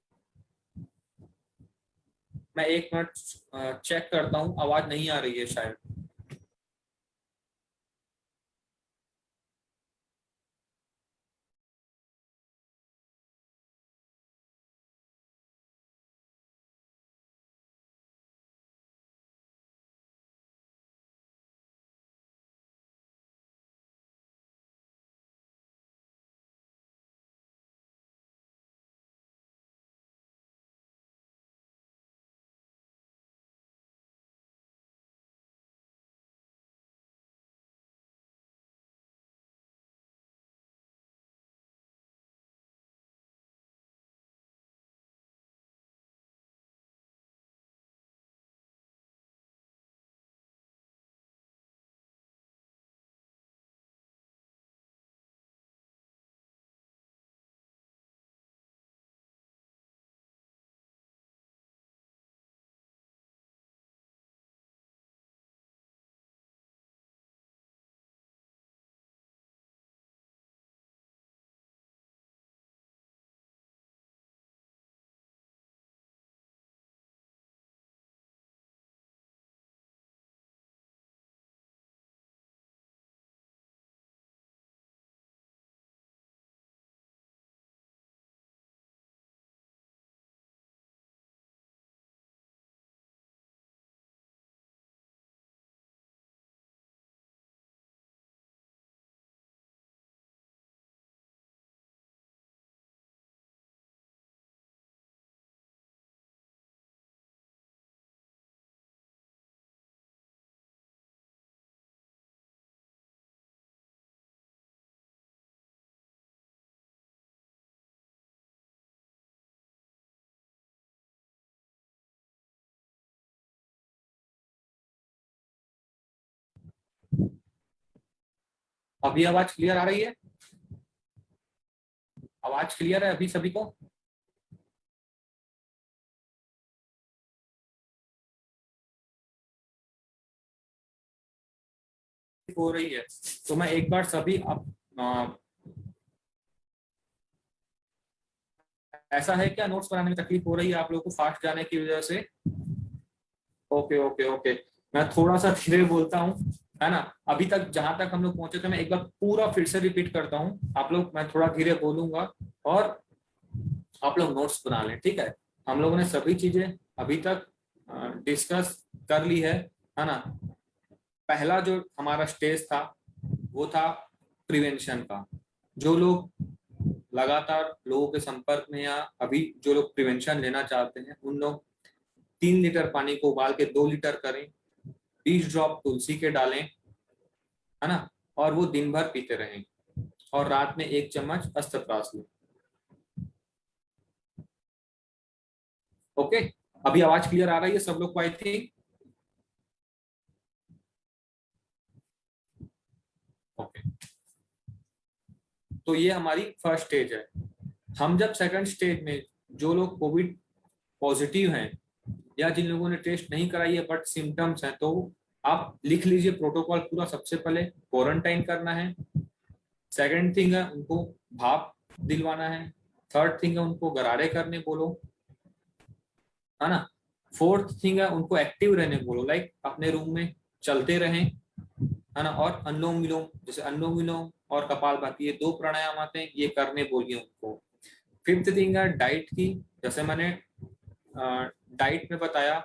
मैं 1 मिनट चेक करता हूँ, आवाज नहीं आ रही है शायद। अभी आवाज क्लियर आ रही है? आवाज क्लियर है अभी सभी को? हो रही है तो मैं एक बार सभी ऐसा है क्या, नोट्स बनाने में तकलीफ हो रही है आप लोगों को फास्ट जाने की वजह से? ओके ओके ओके, मैं थोड़ा सा धीरे बोलता हूँ, है ना। अभी तक जहां तक हम लोग पहुंचे थे मैं एक बार पूरा फिर से रिपीट करता हूँ, आप लोग, मैं थोड़ा धीरे बोलूंगा और आप लोग नोट्स बना लें, ठीक है। हम लोगों ने सभी चीजें अभी तक डिस्कस कर ली है ना। पहला जो हमारा स्टेज था वो था प्रिवेंशन का। जो लोग लगातार लोगों के संपर्क में या अभी जो लोग प्रिवेंशन लेना चाहते हैं उन लोग 3 लीटर पानी को उबाल के 2 लीटर करें, 20 ड्रॉप तुलसी के डालें, है ना, और वो दिन भर पीते रहें और रात में 1 चम्मच अस्त्रप्राश लें। ओके, अभी आवाज क्लियर आ रही है सब लोग को आई थिंक? ओके, तो ये हमारी फर्स्ट स्टेज है। हम जब सेकंड स्टेज में, जो लोग कोविड पॉजिटिव हैं या जिन लोगों ने टेस्ट नहीं कराई है बट सिम्टम्स हैं, तो आप लिख लीजिए प्रोटोकॉल पूरा। सबसे पहले क्वारंटाइन करना है, सेकंड थिंग है उनको भाप दिलवाना है, थर्ड थिंग है उनको गरारे करने बोलो, है ना, फोर्थ थिंग है उनको एक्टिव रहने बोलो, लाइक अपने रूम में चलते रहें, है ना, और अनुलोम विलोम, जैसे अनुलोम विलोम और कपालभाति, ये 2 प्राणायाम आते हैं, ये करने बोलिए उनको। फिफ्थ थिंग है डाइट की, जैसे मैंने डाइट में बताया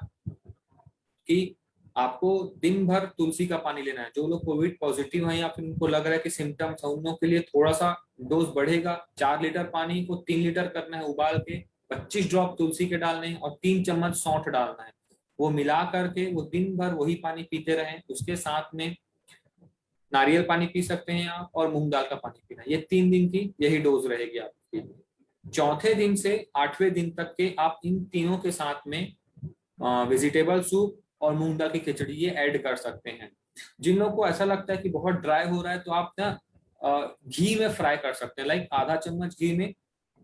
कि आपको दिन भर तुलसी का पानी लेना है। जो लोग कोविड पॉजिटिव हैं या फिर उनको लग रहा है कि सिम्टम्स है, उन लोगों के लिए थोड़ा सा डोज बढ़ेगा। 4 लीटर पानी को 3 लीटर करना है उबाल के, 25 ड्रॉप तुलसी के डालने हैं और 3 चम्मच सौंठ डालना है। वो मिला करके वो दिन भर वही पानी पीते रहें। उसके साथ में नारियल पानी पी सकते हैं आप और मूंग दाल का पानी पीना। ये 3 दिन की यही डोज रहेगी आपकी। चौथे दिन से 8वें दिन तक के आप इन तीनों के साथ में वेजिटेबल सूप और मूंग दाल की खिचड़ी ये ऐड कर सकते हैं। जिन लोगों को ऐसा लगता है कि बहुत ड्राई हो रहा है तो आप ना घी में फ्राई कर सकते हैं, लाइक आधा चम्मच घी में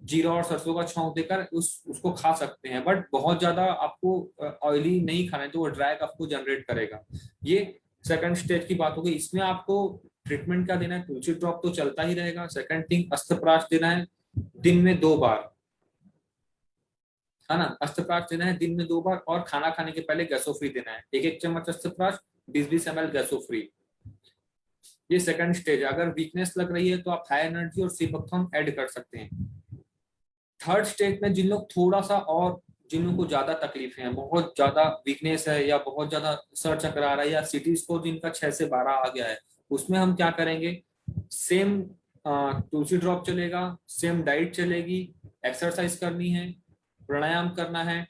जीरा और सरसों का छौंक देकर उसको खा सकते हैं। बट बहुत ज्यादा आपको ऑयली नहीं खाना है तो वो ड्राई आपको जनरेट करेगा। ये सेकंड स्टेज की बात होगी। इसमें आपको ट्रीटमेंट क्या देना है, तुलसी ड्रॉप तो चलता ही रहेगा। सेकंड थिंग अस्त्रप्राश देना है दिन में 2 बार, है ना, अस्त्रप्राश देना है दिन में 2 बार। और खाना खाने के पहले गैसोफ्री देना है, 1-1 चम्मच अस्त्रप्राश, 20-20 ml गैसोफ्री। ये सेकंड स्टेज है। अगर वीकनेस लग रही है तो आप हाई एनर्जी और सीबकथॉर्न ऐड कर सकते हैं। थर्ड स्टेज में जिन लोग थोड़ा सा और, जिन लोगों को ज्यादा तकलीफ है, बहुत ज्यादा वीकनेस है या बहुत ज्यादा सर चकरा रहा है या सिटी स्कोर जिनका 6 से 12 आ गया है, उसमें हम क्या करेंगे, सेम तुलसी ड्रॉप चलेगा, सेम डाइट चलेगी, एक्सरसाइज करनी है, प्राणायाम करना है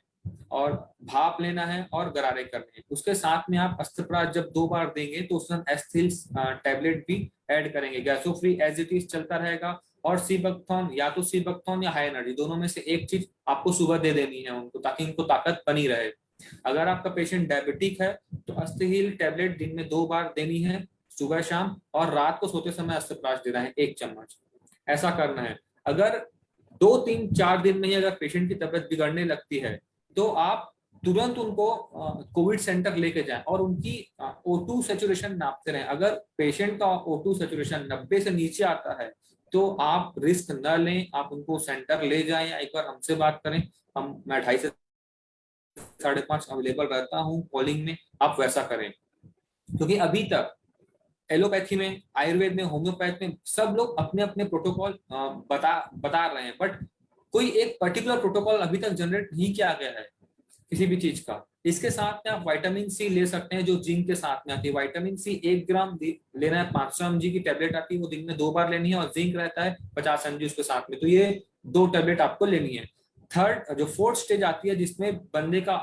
और भाप लेना है और गरारे करने हैं। उसके साथ में आप अस्त्रप्राश जब 2 बार देंगे तो उसमें एस्थिल टैबलेट भी ऐड करेंगे। गैसोफ्री एज इट इज चलता रहेगा और सीबकथॉर्न, या तो सीबकथॉर्न या हाई एनर्जी, दोनों में से एक चीज आपको सुबह दे देनी है उनको, ताकि उनको ताकत बनी रहे। अगर आपका पेशेंट डायबिटिक है तो अस्थिल टैबलेट दिन में 2 बार देनी है, सुबह शाम, और रात को सोते समय अस्त्रप्राश देना है 1 चम्मच। ऐसा करना है। अगर 2-3-4 दिन में ही अगर पेशेंट की तबीयत बिगड़ने लगती है तो आप तुरंत उनको कोविड सेंटर लेके जाएं और उनकी O2 सेचुरेशन नापते रहें। अगर पेशेंट का O2 सेचुरेशन 90 से नीचे आता है तो आप रिस्क न लें, आप उनको सेंटर ले जाएं या एक बार हमसे बात करें। मैं 2:30 से 5:30 अवेलेबल रहता हूँ कॉलिंग में, आप वैसा करें। क्योंकि अभी तक एलोपैथी में, आयुर्वेद में, होम्योपैथ में सब लोग अपने अपने प्रोटोकॉल बता रहे हैं, बट कोई एक पर्टिकुलर प्रोटोकॉल अभी तक जनरेट नहीं किया गया है किसी भी चीज का। इसके साथ में आप विटामिन सी ले सकते हैं जो जिंक के साथ में आती है। विटामिन सी 1 ग्राम लेना है, 500 mg की टैबलेट आती है, वो दिन में 2 बार लेनी है, और जिंक रहता है 50 mg उसके साथ में, तो ये 2 टैबलेट आपको लेनी है। थर्ड जो फोर्थ स्टेज आती है जिसमें बंदे का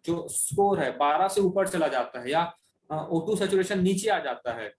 जो स्कोर है 12 से ऊपर चला जाता है या O2 सेचुरेशन नीचे आ जाता है,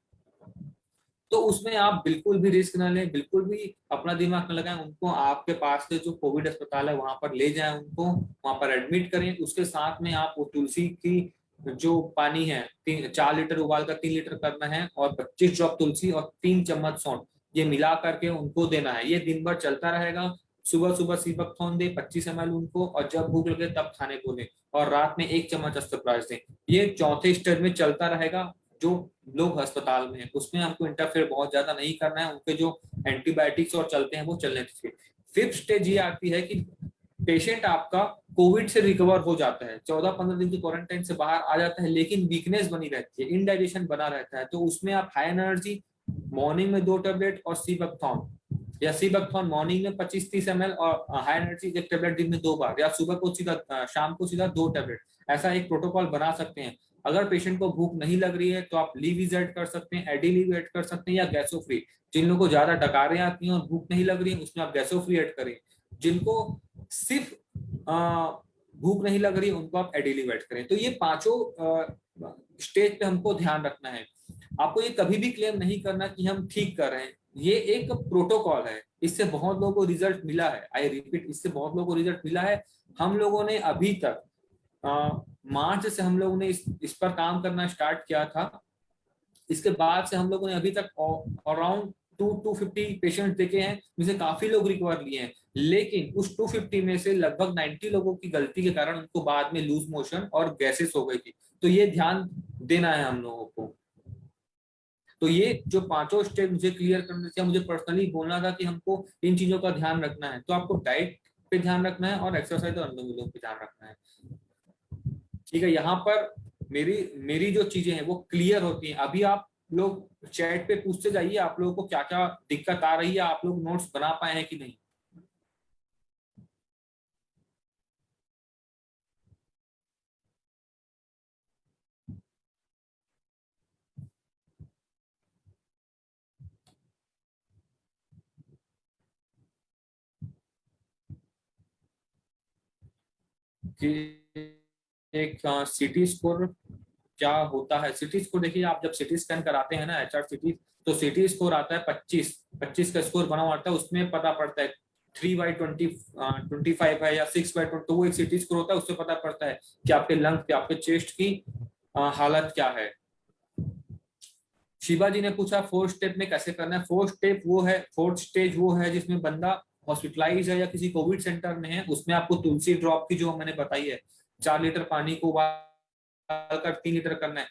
तो उसमें आप बिल्कुल भी रिस्क ना लें, बिल्कुल भी अपना दिमाग न लगाएं। उनको आपके पास से जो कोविड अस्पताल है वहां पर ले जाएं, उनको वहां पर एडमिट करें। उसके साथ में आप वो तुलसी की जो पानी है 4 लीटर उबाल कर 3 लीटर करना है, और 25 ड्रॉप तुलसी और 3 चम्मच सौंठ, ये मिला करके उनको देना है। ये दिन भर चलता रहेगा। सुबह सुबह सीबकथॉर्न दे 25 ml उनको, और जब भूख लगे तब खाने को दे, और रात में 1 चम्मच अस्तप्राश दें। ये चौथे स्टेज में चलता रहेगा। जो लोग अस्पताल में है उसमें हमको इंटरफेयर बहुत ज्यादा नहीं करना है, उनके जो एंटीबायोटिक्स और चलते हैं वो चलने दीजिए। फिफ्थ स्टेज ये आती है कि पेशेंट आपका कोविड से रिकवर हो जाता है, 14-15 दिन की क्वारंटाइन से बाहर आ जाता है, लेकिन वीकनेस बनी रहती है, इनडाइजेशन बना रहता है, तो उसमें आप हाई एनर्जी मॉर्निंग में 2 टैबलेट और सीबकथॉर्न, या सीबकथॉर्न मॉर्निंग में 25-30 ml, और हाई एनर्जी 1 टैबलेट दिन में 2 बार, या सुबह को सीधा शाम को सीधा 2 टैबलेट। ऐसा एक प्रोटोकॉल बना सकते हैं। अगर पेशेंट को भूख नहीं लग रही है तो आप लीव ऐड कर सकते हैं, एडी लीव ऐड कर सकते हैं, या गैसो फ्री। जिन लोगों को ज्यादा डकारें आती हैं और भूख नहीं लग रही है उसमें आप गैसो फ्री ऐड करें। जिनको सिर्फ भूख नहीं लग रही उनको आप एडी लीव ऐड करें। तो ये पांचों स्टेज पे हमको ध्यान रखना है। आपको ये कभी भी क्लेम नहीं करना कि हम ठीक कर रहे हैं। ये एक प्रोटोकॉल है, इससे बहुत लोगों को रिजल्ट मिला है। आई रिपीट, इससे बहुत लोगों को रिजल्ट मिला है। हम लोगों ने अभी तक मार्च से हम लोगों ने इस पर काम करना स्टार्ट किया था। इसके बाद से हम लोगों ने अभी तक अराउंड 250 पेशेंट देखे हैं, जिसमें काफी लोग रिकवर लिए हैं। लेकिन उस 250 में से लगभग 90 लोगों की गलती के कारण उनको बाद में लूज मोशन और गैसेस हो गई थी। तो ये ध्यान देना है हम लोगों को। तो ये जो पांचों स्टेप मुझे क्लियर करना चाहिए, मुझे पर्सनली बोलना था कि हमको इन चीजों का ध्यान रखना है। तो आपको डाइट पे ध्यान रखना है और एक्सरसाइज और अनुलोम विलोम पे ध्यान रखना है। ठीक है, यहाँ पर मेरी मेरी जो चीजें हैं वो क्लियर होती हैं। अभी आप लोग चैट पे पूछते जाइए आप लोगों को क्या क्या दिक्कत आ रही है, आप लोग नोट्स बना पाए हैं कि नहीं। कि एक सिटी स्कोर क्या होता है। सिटी स्कोर देखिए, आप जब सिटी स्कैन कराते हैं ना HR सिटी, तो सिटी स्कोर आता है 25। 25 का स्कोर बना हुआ आता है, उसमें पता पड़ता है 3/25 है या 6/20। तो वो एक सिटी स्कोर होता है, उससे पता पड़ता है कि आपके लंग पे आपके चेस्ट की हालत क्या है। शिवा जी ने पूछा 4 स्टेप में कैसे करना है। 4th स्टेज वो है जिसमें बंदा हॉस्पिटलाइज है या किसी कोविड सेंटर में है। उसमें आपको तुलसी ड्रॉप की जो मैंने बताई है, 4 लीटर पानी को उबाल कर 3 लीटर करना है।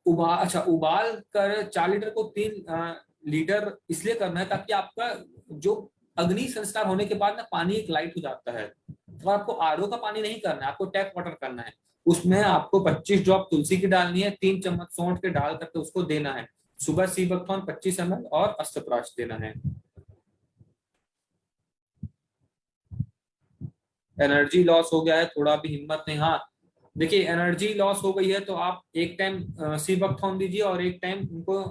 उबाल कर 4 लीटर को 3 लीटर इसलिए करना है ताकि आपका जो अग्नि संस्कार होने के बाद ना पानी एक लाइट हो जाता है। तो आपको RO का पानी नहीं करना है, आपको टैप वाटर करना है। उसमें आपको 25 ड्रॉप तुलसी की डालनी है, 3 चम्मच सौंठ के डाल करके उसको देना है। सुबह सीबकथॉर्न 25 ml और अस्तप्राश देना है। एनर्जी लॉस हो गया है, थोड़ा भी हिम्मत नहीं। हाँ देखिए, एनर्जी लॉस हो गई है तो आप एक टाइम सीबकथॉर्न दीजिए और एक टाइम उनको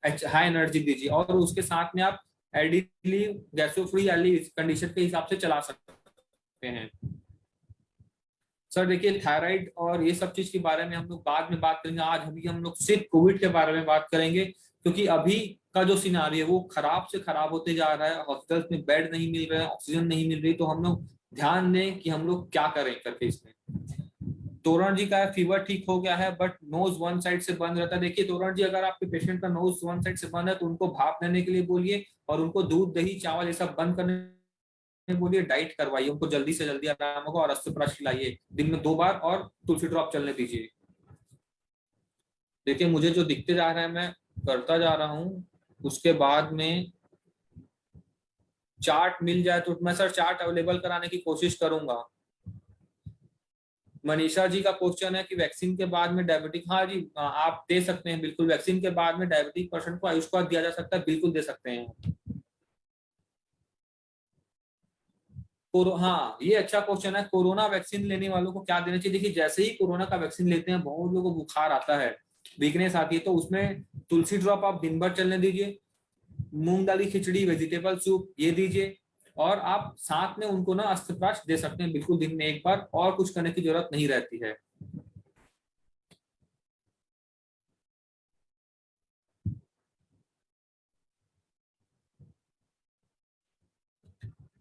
हाई एनर्जी दीजिए, और उसके साथ में आप एडिली गैसो फ्री वाली कंडीशन के हिसाब से चला सकते हैं। सर देखिए, थायराइड और ये सब चीज के बारे में हम लोग बाद में बात करेंगे। आज अभी हम लोग सिर्फ कोविड के बारे में बात करेंगे, क्योंकि अभी का जो सिनारी है वो खराब से खराब होते जा रहा है। हॉस्पिटल्स में बेड नहीं मिल रहे हैं, ऑक्सीजन नहीं मिल रही। तो हम लोग ध्यान दें कि हम लोग क्या करें करके इसमें। तोरण जी का फीवर ठीक हो गया है, बट नोज वन साइड से बंद रहता है। देखिए तोरण जी, अगर आपके पेशेंट का नोज वन साइड से बंद है तो उनको भाप लेने के लिए बोलिए, और उनको दूध दही चावल ये सब बंद करने बोलिए, डाइट करवाइए, उनको जल्दी से जल्दी आराम होगा, और अस्तप्राश खिलाइए दिन में 2 बार, और तुलसी ड्रॉप चलने दीजिए। देखिए मुझे जो दिखते जा रहा है मैं करता जा रहा हूँ। उसके बाद में चार्ट मिल जाए तो मैं सर चार्ट अवेलेबल कराने की कोशिश करूंगा। मनीषा जी का क्वेश्चन है कि वैक्सीन के बाद में डायबिटिक, हाँ जी आप दे सकते हैं बिल्कुल। वैक्सीन के बाद में डायबिटिक पर्सन को आयुष्मान दिया जा सकता है, बिल्कुल दे सकते हैं। हाँ ये अच्छा क्वेश्चन है, कोरोना वैक्सीन लेने वालों को क्या देना चाहिए। देखिए जैसे ही कोरोना का वैक्सीन लेते हैं बहुत लोगों को बुखार आता है, वीकनेस आती है, तो उसमें तुलसी ड्रॉप आप दिन भर चलने दीजिए, मूंग दाली खिचड़ी वेजिटेबल सूप ये दीजिए, और आप साथ में उनको ना अस्तप्राश दे सकते हैं बिल्कुल दिन में 1 बार, और कुछ करने की जरूरत नहीं रहती है।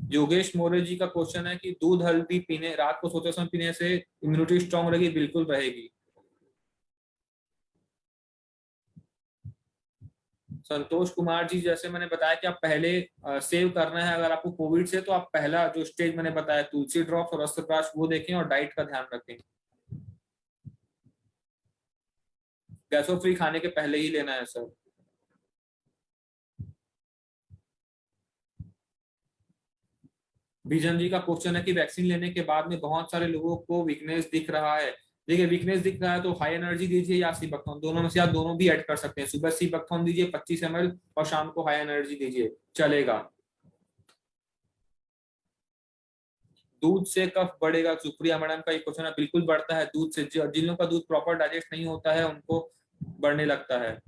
योगेश मौर्य जी का क्वेश्चन है कि दूध हल्दी पीने रात को सोते समय पीने से इम्यूनिटी स्ट्रांग रहेगी, बिल्कुल रहेगी। संतोष कुमार जी, जैसे मैंने बताया कि आप पहले सेव करना है अगर आपको कोविड से, तो आप पहला जो स्टेज मैंने बताया तुलसी ड्रॉप्स और अस्त्रप्राश वो देखें और डाइट का ध्यान रखें। गैसो फ्री खाने के पहले ही लेना है सर। बीजन जी का क्वेश्चन है कि वैक्सीन लेने के बाद में बहुत सारे लोगों को वीकनेस दिख रहा है। देखिए वीकनेस दिख रहा है तो हाई एनर्जी दीजिए या सीबकथॉन, दोनों में से आप दोनों भी ऐड कर सकते हैं। सुबह सीबकथॉन दीजिए 25 ml और शाम को हाई एनर्जी दीजिए, चलेगा। दूध से कफ बढ़ेगा, सुप्रिया मैडम का ये क्वेश्चन है, बिल्कुल बढ़ता है दूध से। जिन लोगों का दूध प्रॉपर डाइजेस्ट नहीं होता है उनको बढ़ने लगता है।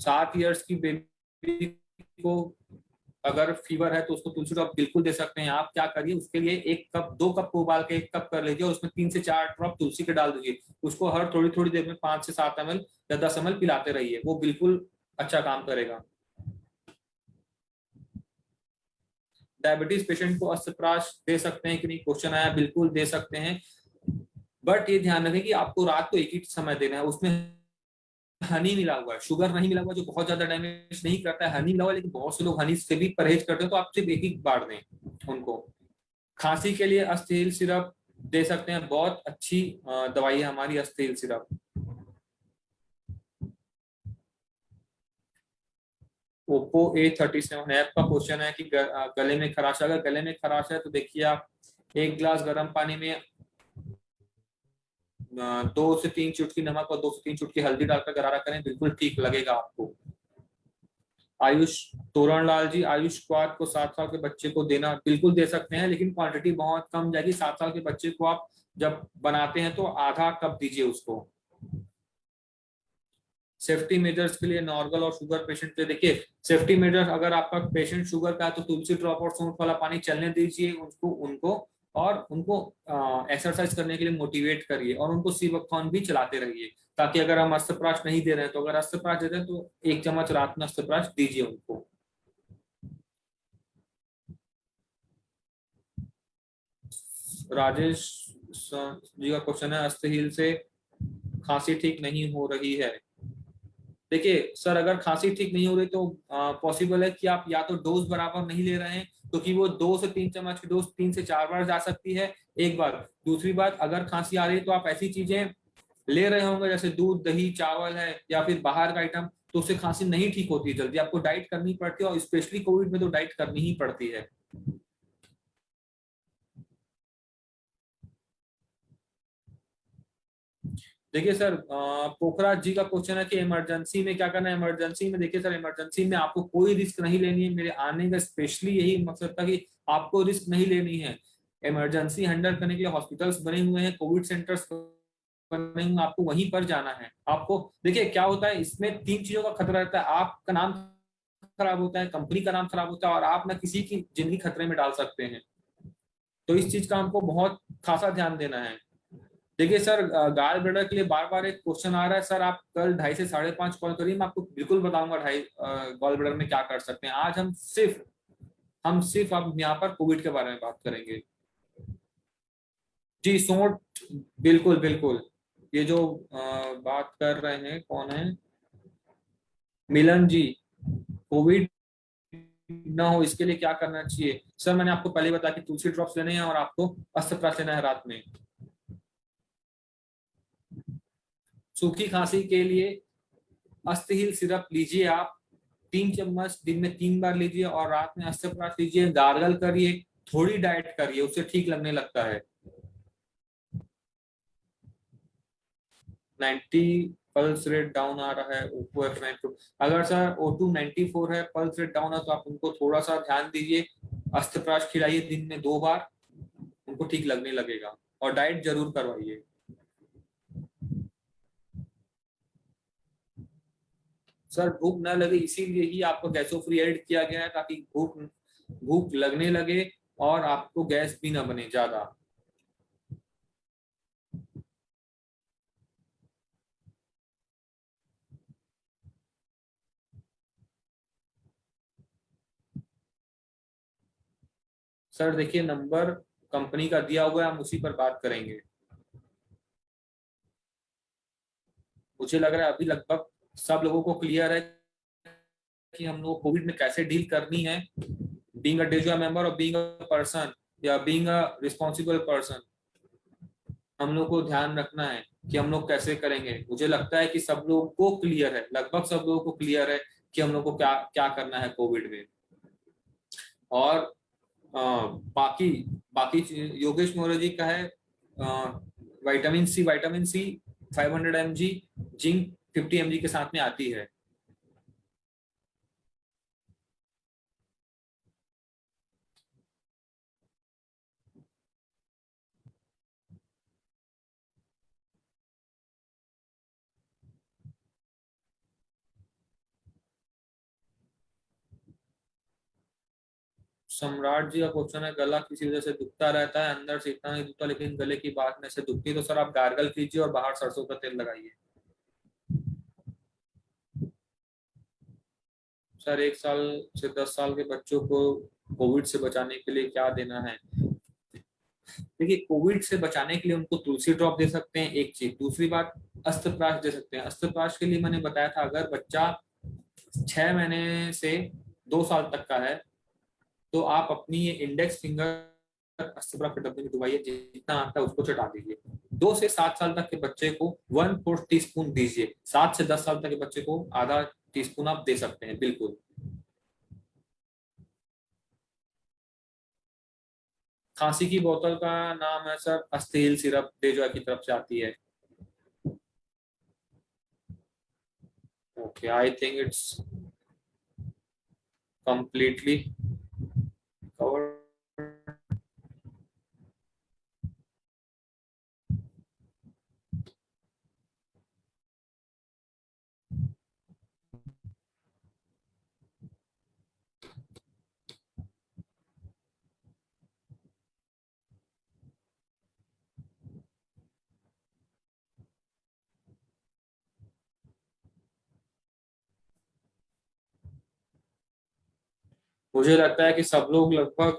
7 इयर्स की बेबी को अगर फीवर है तो उसको तुलसी ड्रॉप बिल्कुल दे सकते हैं। आप क्या करिए, उसके लिए 1 कप 2 कप को उबाल के 1 कप कर लीजिए और उसमें 3 से 4 ड्रॉप तुलसी के डाल दीजिए। उसको हर थोड़ी थोड़ी देर में 5 से 7 ml या 10 ml पिलाते रहिए, वो बिल्कुल अच्छा काम करेगा। डायबिटीज पेशेंट को अस्त्रप्राश दे सकते हैं कि नहीं, क्वेश्चन आया, बिल्कुल दे सकते हैं। बट ये ध्यान रखें कि आपको रात को एक ही समय देना है। उसमें हनी मिला हुआ है, शुगर नहीं मिला हुआ, जो बहुत ज्यादा डैमेज नहीं करता है। हनी मिला हुआ है, लेकिन बहुत से लोग हनी से भी परहेज करते हैं, तो आप सिर्फ एक ही बार दें उनको। खांसी के लिए अस्थिल सिरप दे सकते हैं, बहुत अच्छी दवाई है हमारी अस्थिल सिरप। ओप्पो A37 ऐप का क्वेश्चन है कि गले में खराश, अगर गले में खराश है तो देखिए आप 1 गिलास गर्म पानी में 2 से 3 चुटकी नमक और 2 से 3 चुटकी हल्दी डालकर गरारा करें, बिल्कुल ठीक लगेगा आपको। आयुष तोरण लाल जी, आयुष क्वाद को 7 साल के बच्चे को देना, बिल्कुल दे सकते हैं, लेकिन क्वांटिटी बहुत कम जाएगी। 7 साल के बच्चे को आप जब बनाते हैं तो आधा कप दीजिए उसको। सेफ्टी मेजर्स के लिए नॉर्मल और शुगर पेशेंट के, देखिए सेफ्टी मेजर्स, अगर आपका पेशेंट शुगर का है तो तुलसी ड्रॉप और सौंठ वाला पानी चलने दीजिए उसको उनको, और उनको एक्सरसाइज करने के लिए मोटिवेट करिए, और उनको सीवकथॉन भी चलाते रहिए। ताकि अगर हम अस्त्रप्राश नहीं दे रहे हैं तो, अगर अस्त्रप्राश दे रहे हैं तो 1 चम्मच रात में अस्त्रप्राश दीजिए उनको। राजेश जी का क्वेश्चन है, अस्थहील से खांसी ठीक नहीं हो रही है। देखिए सर, अगर खांसी ठीक नहीं हो रही तो पॉसिबल है कि आप या तो डोज बराबर नहीं ले रहे हैं, क्योंकि वो 2 से 3 चम्मच की डोज 3 से 4 बार जा सकती है, एक बार। दूसरी बात, अगर खांसी आ रही है तो आप ऐसी चीजें ले रहे होंगे जैसे दूध दही चावल है या फिर बाहर का आइटम, तो उससे खांसी नहीं ठीक होती है जल्दी। आपको डाइट करनी पड़ती है, और स्पेशली कोविड में तो डाइट करनी ही पड़ती है। देखिए सर, पोखराज जी का क्वेश्चन है कि इमरजेंसी में क्या करना है। इमरजेंसी में देखिए सर, इमरजेंसी में आपको कोई रिस्क नहीं लेनी है। मेरे आने का स्पेशली यही मकसद था कि आपको रिस्क नहीं लेनी है। इमरजेंसी हैंडल करने के लिए हॉस्पिटल्स बने हुए हैं, कोविड सेंटर्स बने हुए हैं, आपको वहीं पर जाना है। आपको देखिए क्या होता है, इसमें 3 चीजों का खतरा रहता है। आपका नाम खराब होता है, कंपनी का नाम खराब होता है, और आप ना किसी की जिंदगी खतरे में डाल सकते हैं। तो इस चीज का हमको बहुत खासा ध्यान देना है। देखिए सर, गाल ब्लडर के लिए बार बार एक क्वेश्चन आ रहा है सर, आप कल 2:30 से 5:30 कॉल करिए, मैं आपको बिल्कुल बताऊंगा गॉल ब्लडर में क्या कर सकते हैं। आज हम सिर्फ अब यहाँ पर कोविड के बारे में बात करेंगे। जी सोट, बिल्कुल बिल्कुल। ये जो बात कर रहे हैं कौन है, मिलन जी, कोविड ना हो इसके लिए क्या करना चाहिए। सर मैंने आपको पहले बताया कि तुलसी ड्रॉप्स लेने हैं और आपको अस्त्रप्राश लेना है रात में। सूखी खांसी के लिए अस्थहील सिरप लीजिए आप, 3 चम्मच दिन में 3 बार लीजिए, और रात में अस्त्रप्राश लीजिए, गार्गल करिए, थोड़ी डाइट करिए, उससे ठीक लगने लगता है। 90 पल्स रेट डाउन आ रहा है, ओप्पो F9 Pro। अगर सर O2 94 है, पल्स रेट डाउन है, तो आप उनको थोड़ा सा ध्यान दीजिए, अस्त्रप्राश खिलाइए दिन में 2 बार, उनको ठीक लगने लगेगा, और डाइट जरूर करवाइए। सर भूख ना लगे इसीलिए ही आपको गैसो फ्री ऐड किया गया है, ताकि भूख भूख लगने लगे और आपको गैस भी ना बने ज्यादा। सर देखिए, नंबर कंपनी का दिया हुआ है, हम उसी पर बात करेंगे। मुझे लग रहा है अभी लगभग सब लोगों को क्लियर है कि हम लोग कोविड में कैसे डील करनी है, बीइंग अ डेजुआ मेंबर और बीइंग अ पर्सन या बीइंग अ रिस्पॉन्सिबल पर्सन। हम लोग को ध्यान रखना है कि हम लोग कैसे करेंगे। मुझे लगता है कि सब लोगों को क्लियर है, लगभग सब लोगों को क्लियर है कि हम लोग को क्या क्या करना है कोविड में। और बाकी बाकी योगेश मोरे जी का है vitamin C 500 mg, zinc 50 mg के साथ में आती है। सम्राट जी का क्वेश्चन है, गला किसी वजह से दुखता रहता है, अंदर से इतना नहीं दुखता लेकिन गले की बात में से दुखती है, तो सर आप गार्गल कीजिए और बाहर सरसों का तेल लगाइए। सर 1 साल से 10 साल के बच्चों को कोविड से बचाने के लिए क्या देना है? देखिए, कोविड से बचाने के लिए उनको तुलसी ड्रॉप दे सकते हैं, एक चीज। दूसरी बात, अस्त्रप्राश दे सकते हैं। अस्त्रप्राश के लिए मैंने बताया था, अगर बच्चा 6 महीने से 2 साल तक का है तो आप अपनी ये इंडेक्स फिंगर अस्त्रप्राश के डब्बे में डुबाइए, जितना आता है उसको चटा दीजिए। 2 से 7 साल तक के बच्चे को 1/4 टीस्पून दीजिए। 7 से 10 साल तक के बच्चे को आधा टीस्पून आप दे सकते हैं, बिल्कुल। खांसी की बोतल का नाम है सर अस्थिल सिरप, तेजवा की तरफ से आती है। Okay, I think it's completely covered. मुझे लगता है कि सब लोग लगभग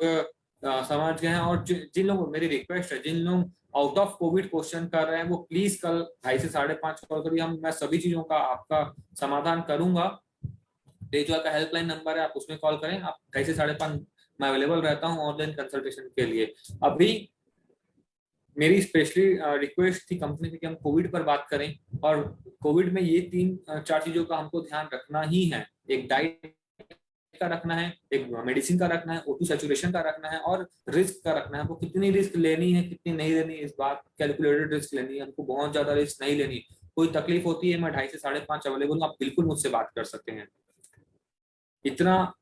समझ गए हैं। और जिन लोगों, मेरी रिक्वेस्ट है, जिन लोग आउट ऑफ कोविड क्वेश्चन कर रहे हैं वो प्लीज कल 2:30 से 5:30 कॉल करिए। मैं सभी चीजों का आपका समाधान करूंगा। तेजवा का हेल्पलाइन नंबर है, आप उसमें कॉल करें। आप 2:30 से 5:30 मैं अवेलेबल रहता हूँ ऑनलाइन कंसल्टेशन के लिए। अभी मेरी स्पेशली रिक्वेस्ट थी कंपनी से कि हम कोविड पर बात करें, और कोविड में ये 3-4 चीजों का हमको ध्यान रखना ही है। एक डाइट का रखना है, एक मेडिसिन का रखना है, O2 सैचुरेशन का रखना है, और रिस्क का रखना है। हमको कितनी रिस्क लेनी है कितनी नहीं लेनी, इस बात कैलकुलेटेड रिस्क लेनी है, हमको बहुत ज्यादा रिस्क नहीं लेनी। कोई तकलीफ होती है, मैं 2:30 से 5:30 अवेलेबल हूँ, आप बिल्कुल मुझसे बात कर सकते हैं। इतना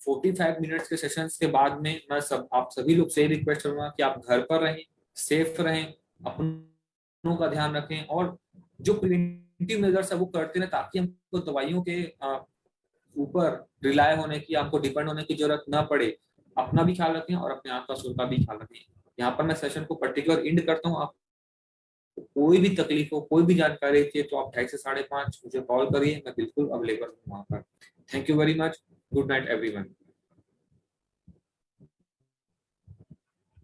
45 मिनट्स के सेशंस के बाद में मैं आप सभी लोग से रिक्वेस्ट करूंगा कि आप घर पर रहें, सेफ रहें, अपनों का ध्यान रखें, और जो प्रिवेंटिव मेजर्स है वो करते रहें, ताकि हमको दवाइयों के ऊपर रिलाय होने की, आपको डिपेंड होने की जरूरत ना पड़े। अपना भी ख्याल रखें और अपने आसपास का भी ख्याल रखें। यहाँ पर मैं सेशन को पर्टिकुलर एंड करता हूँ। आप कोई भी तकलीफ हो, कोई भी जानकारी चाहिए, तो आप 2:30 से 5:30 मुझे कॉल करिए, मैं बिल्कुल अवेलेबल हूँ वहाँ पर। Thank you very much. Good night everyone.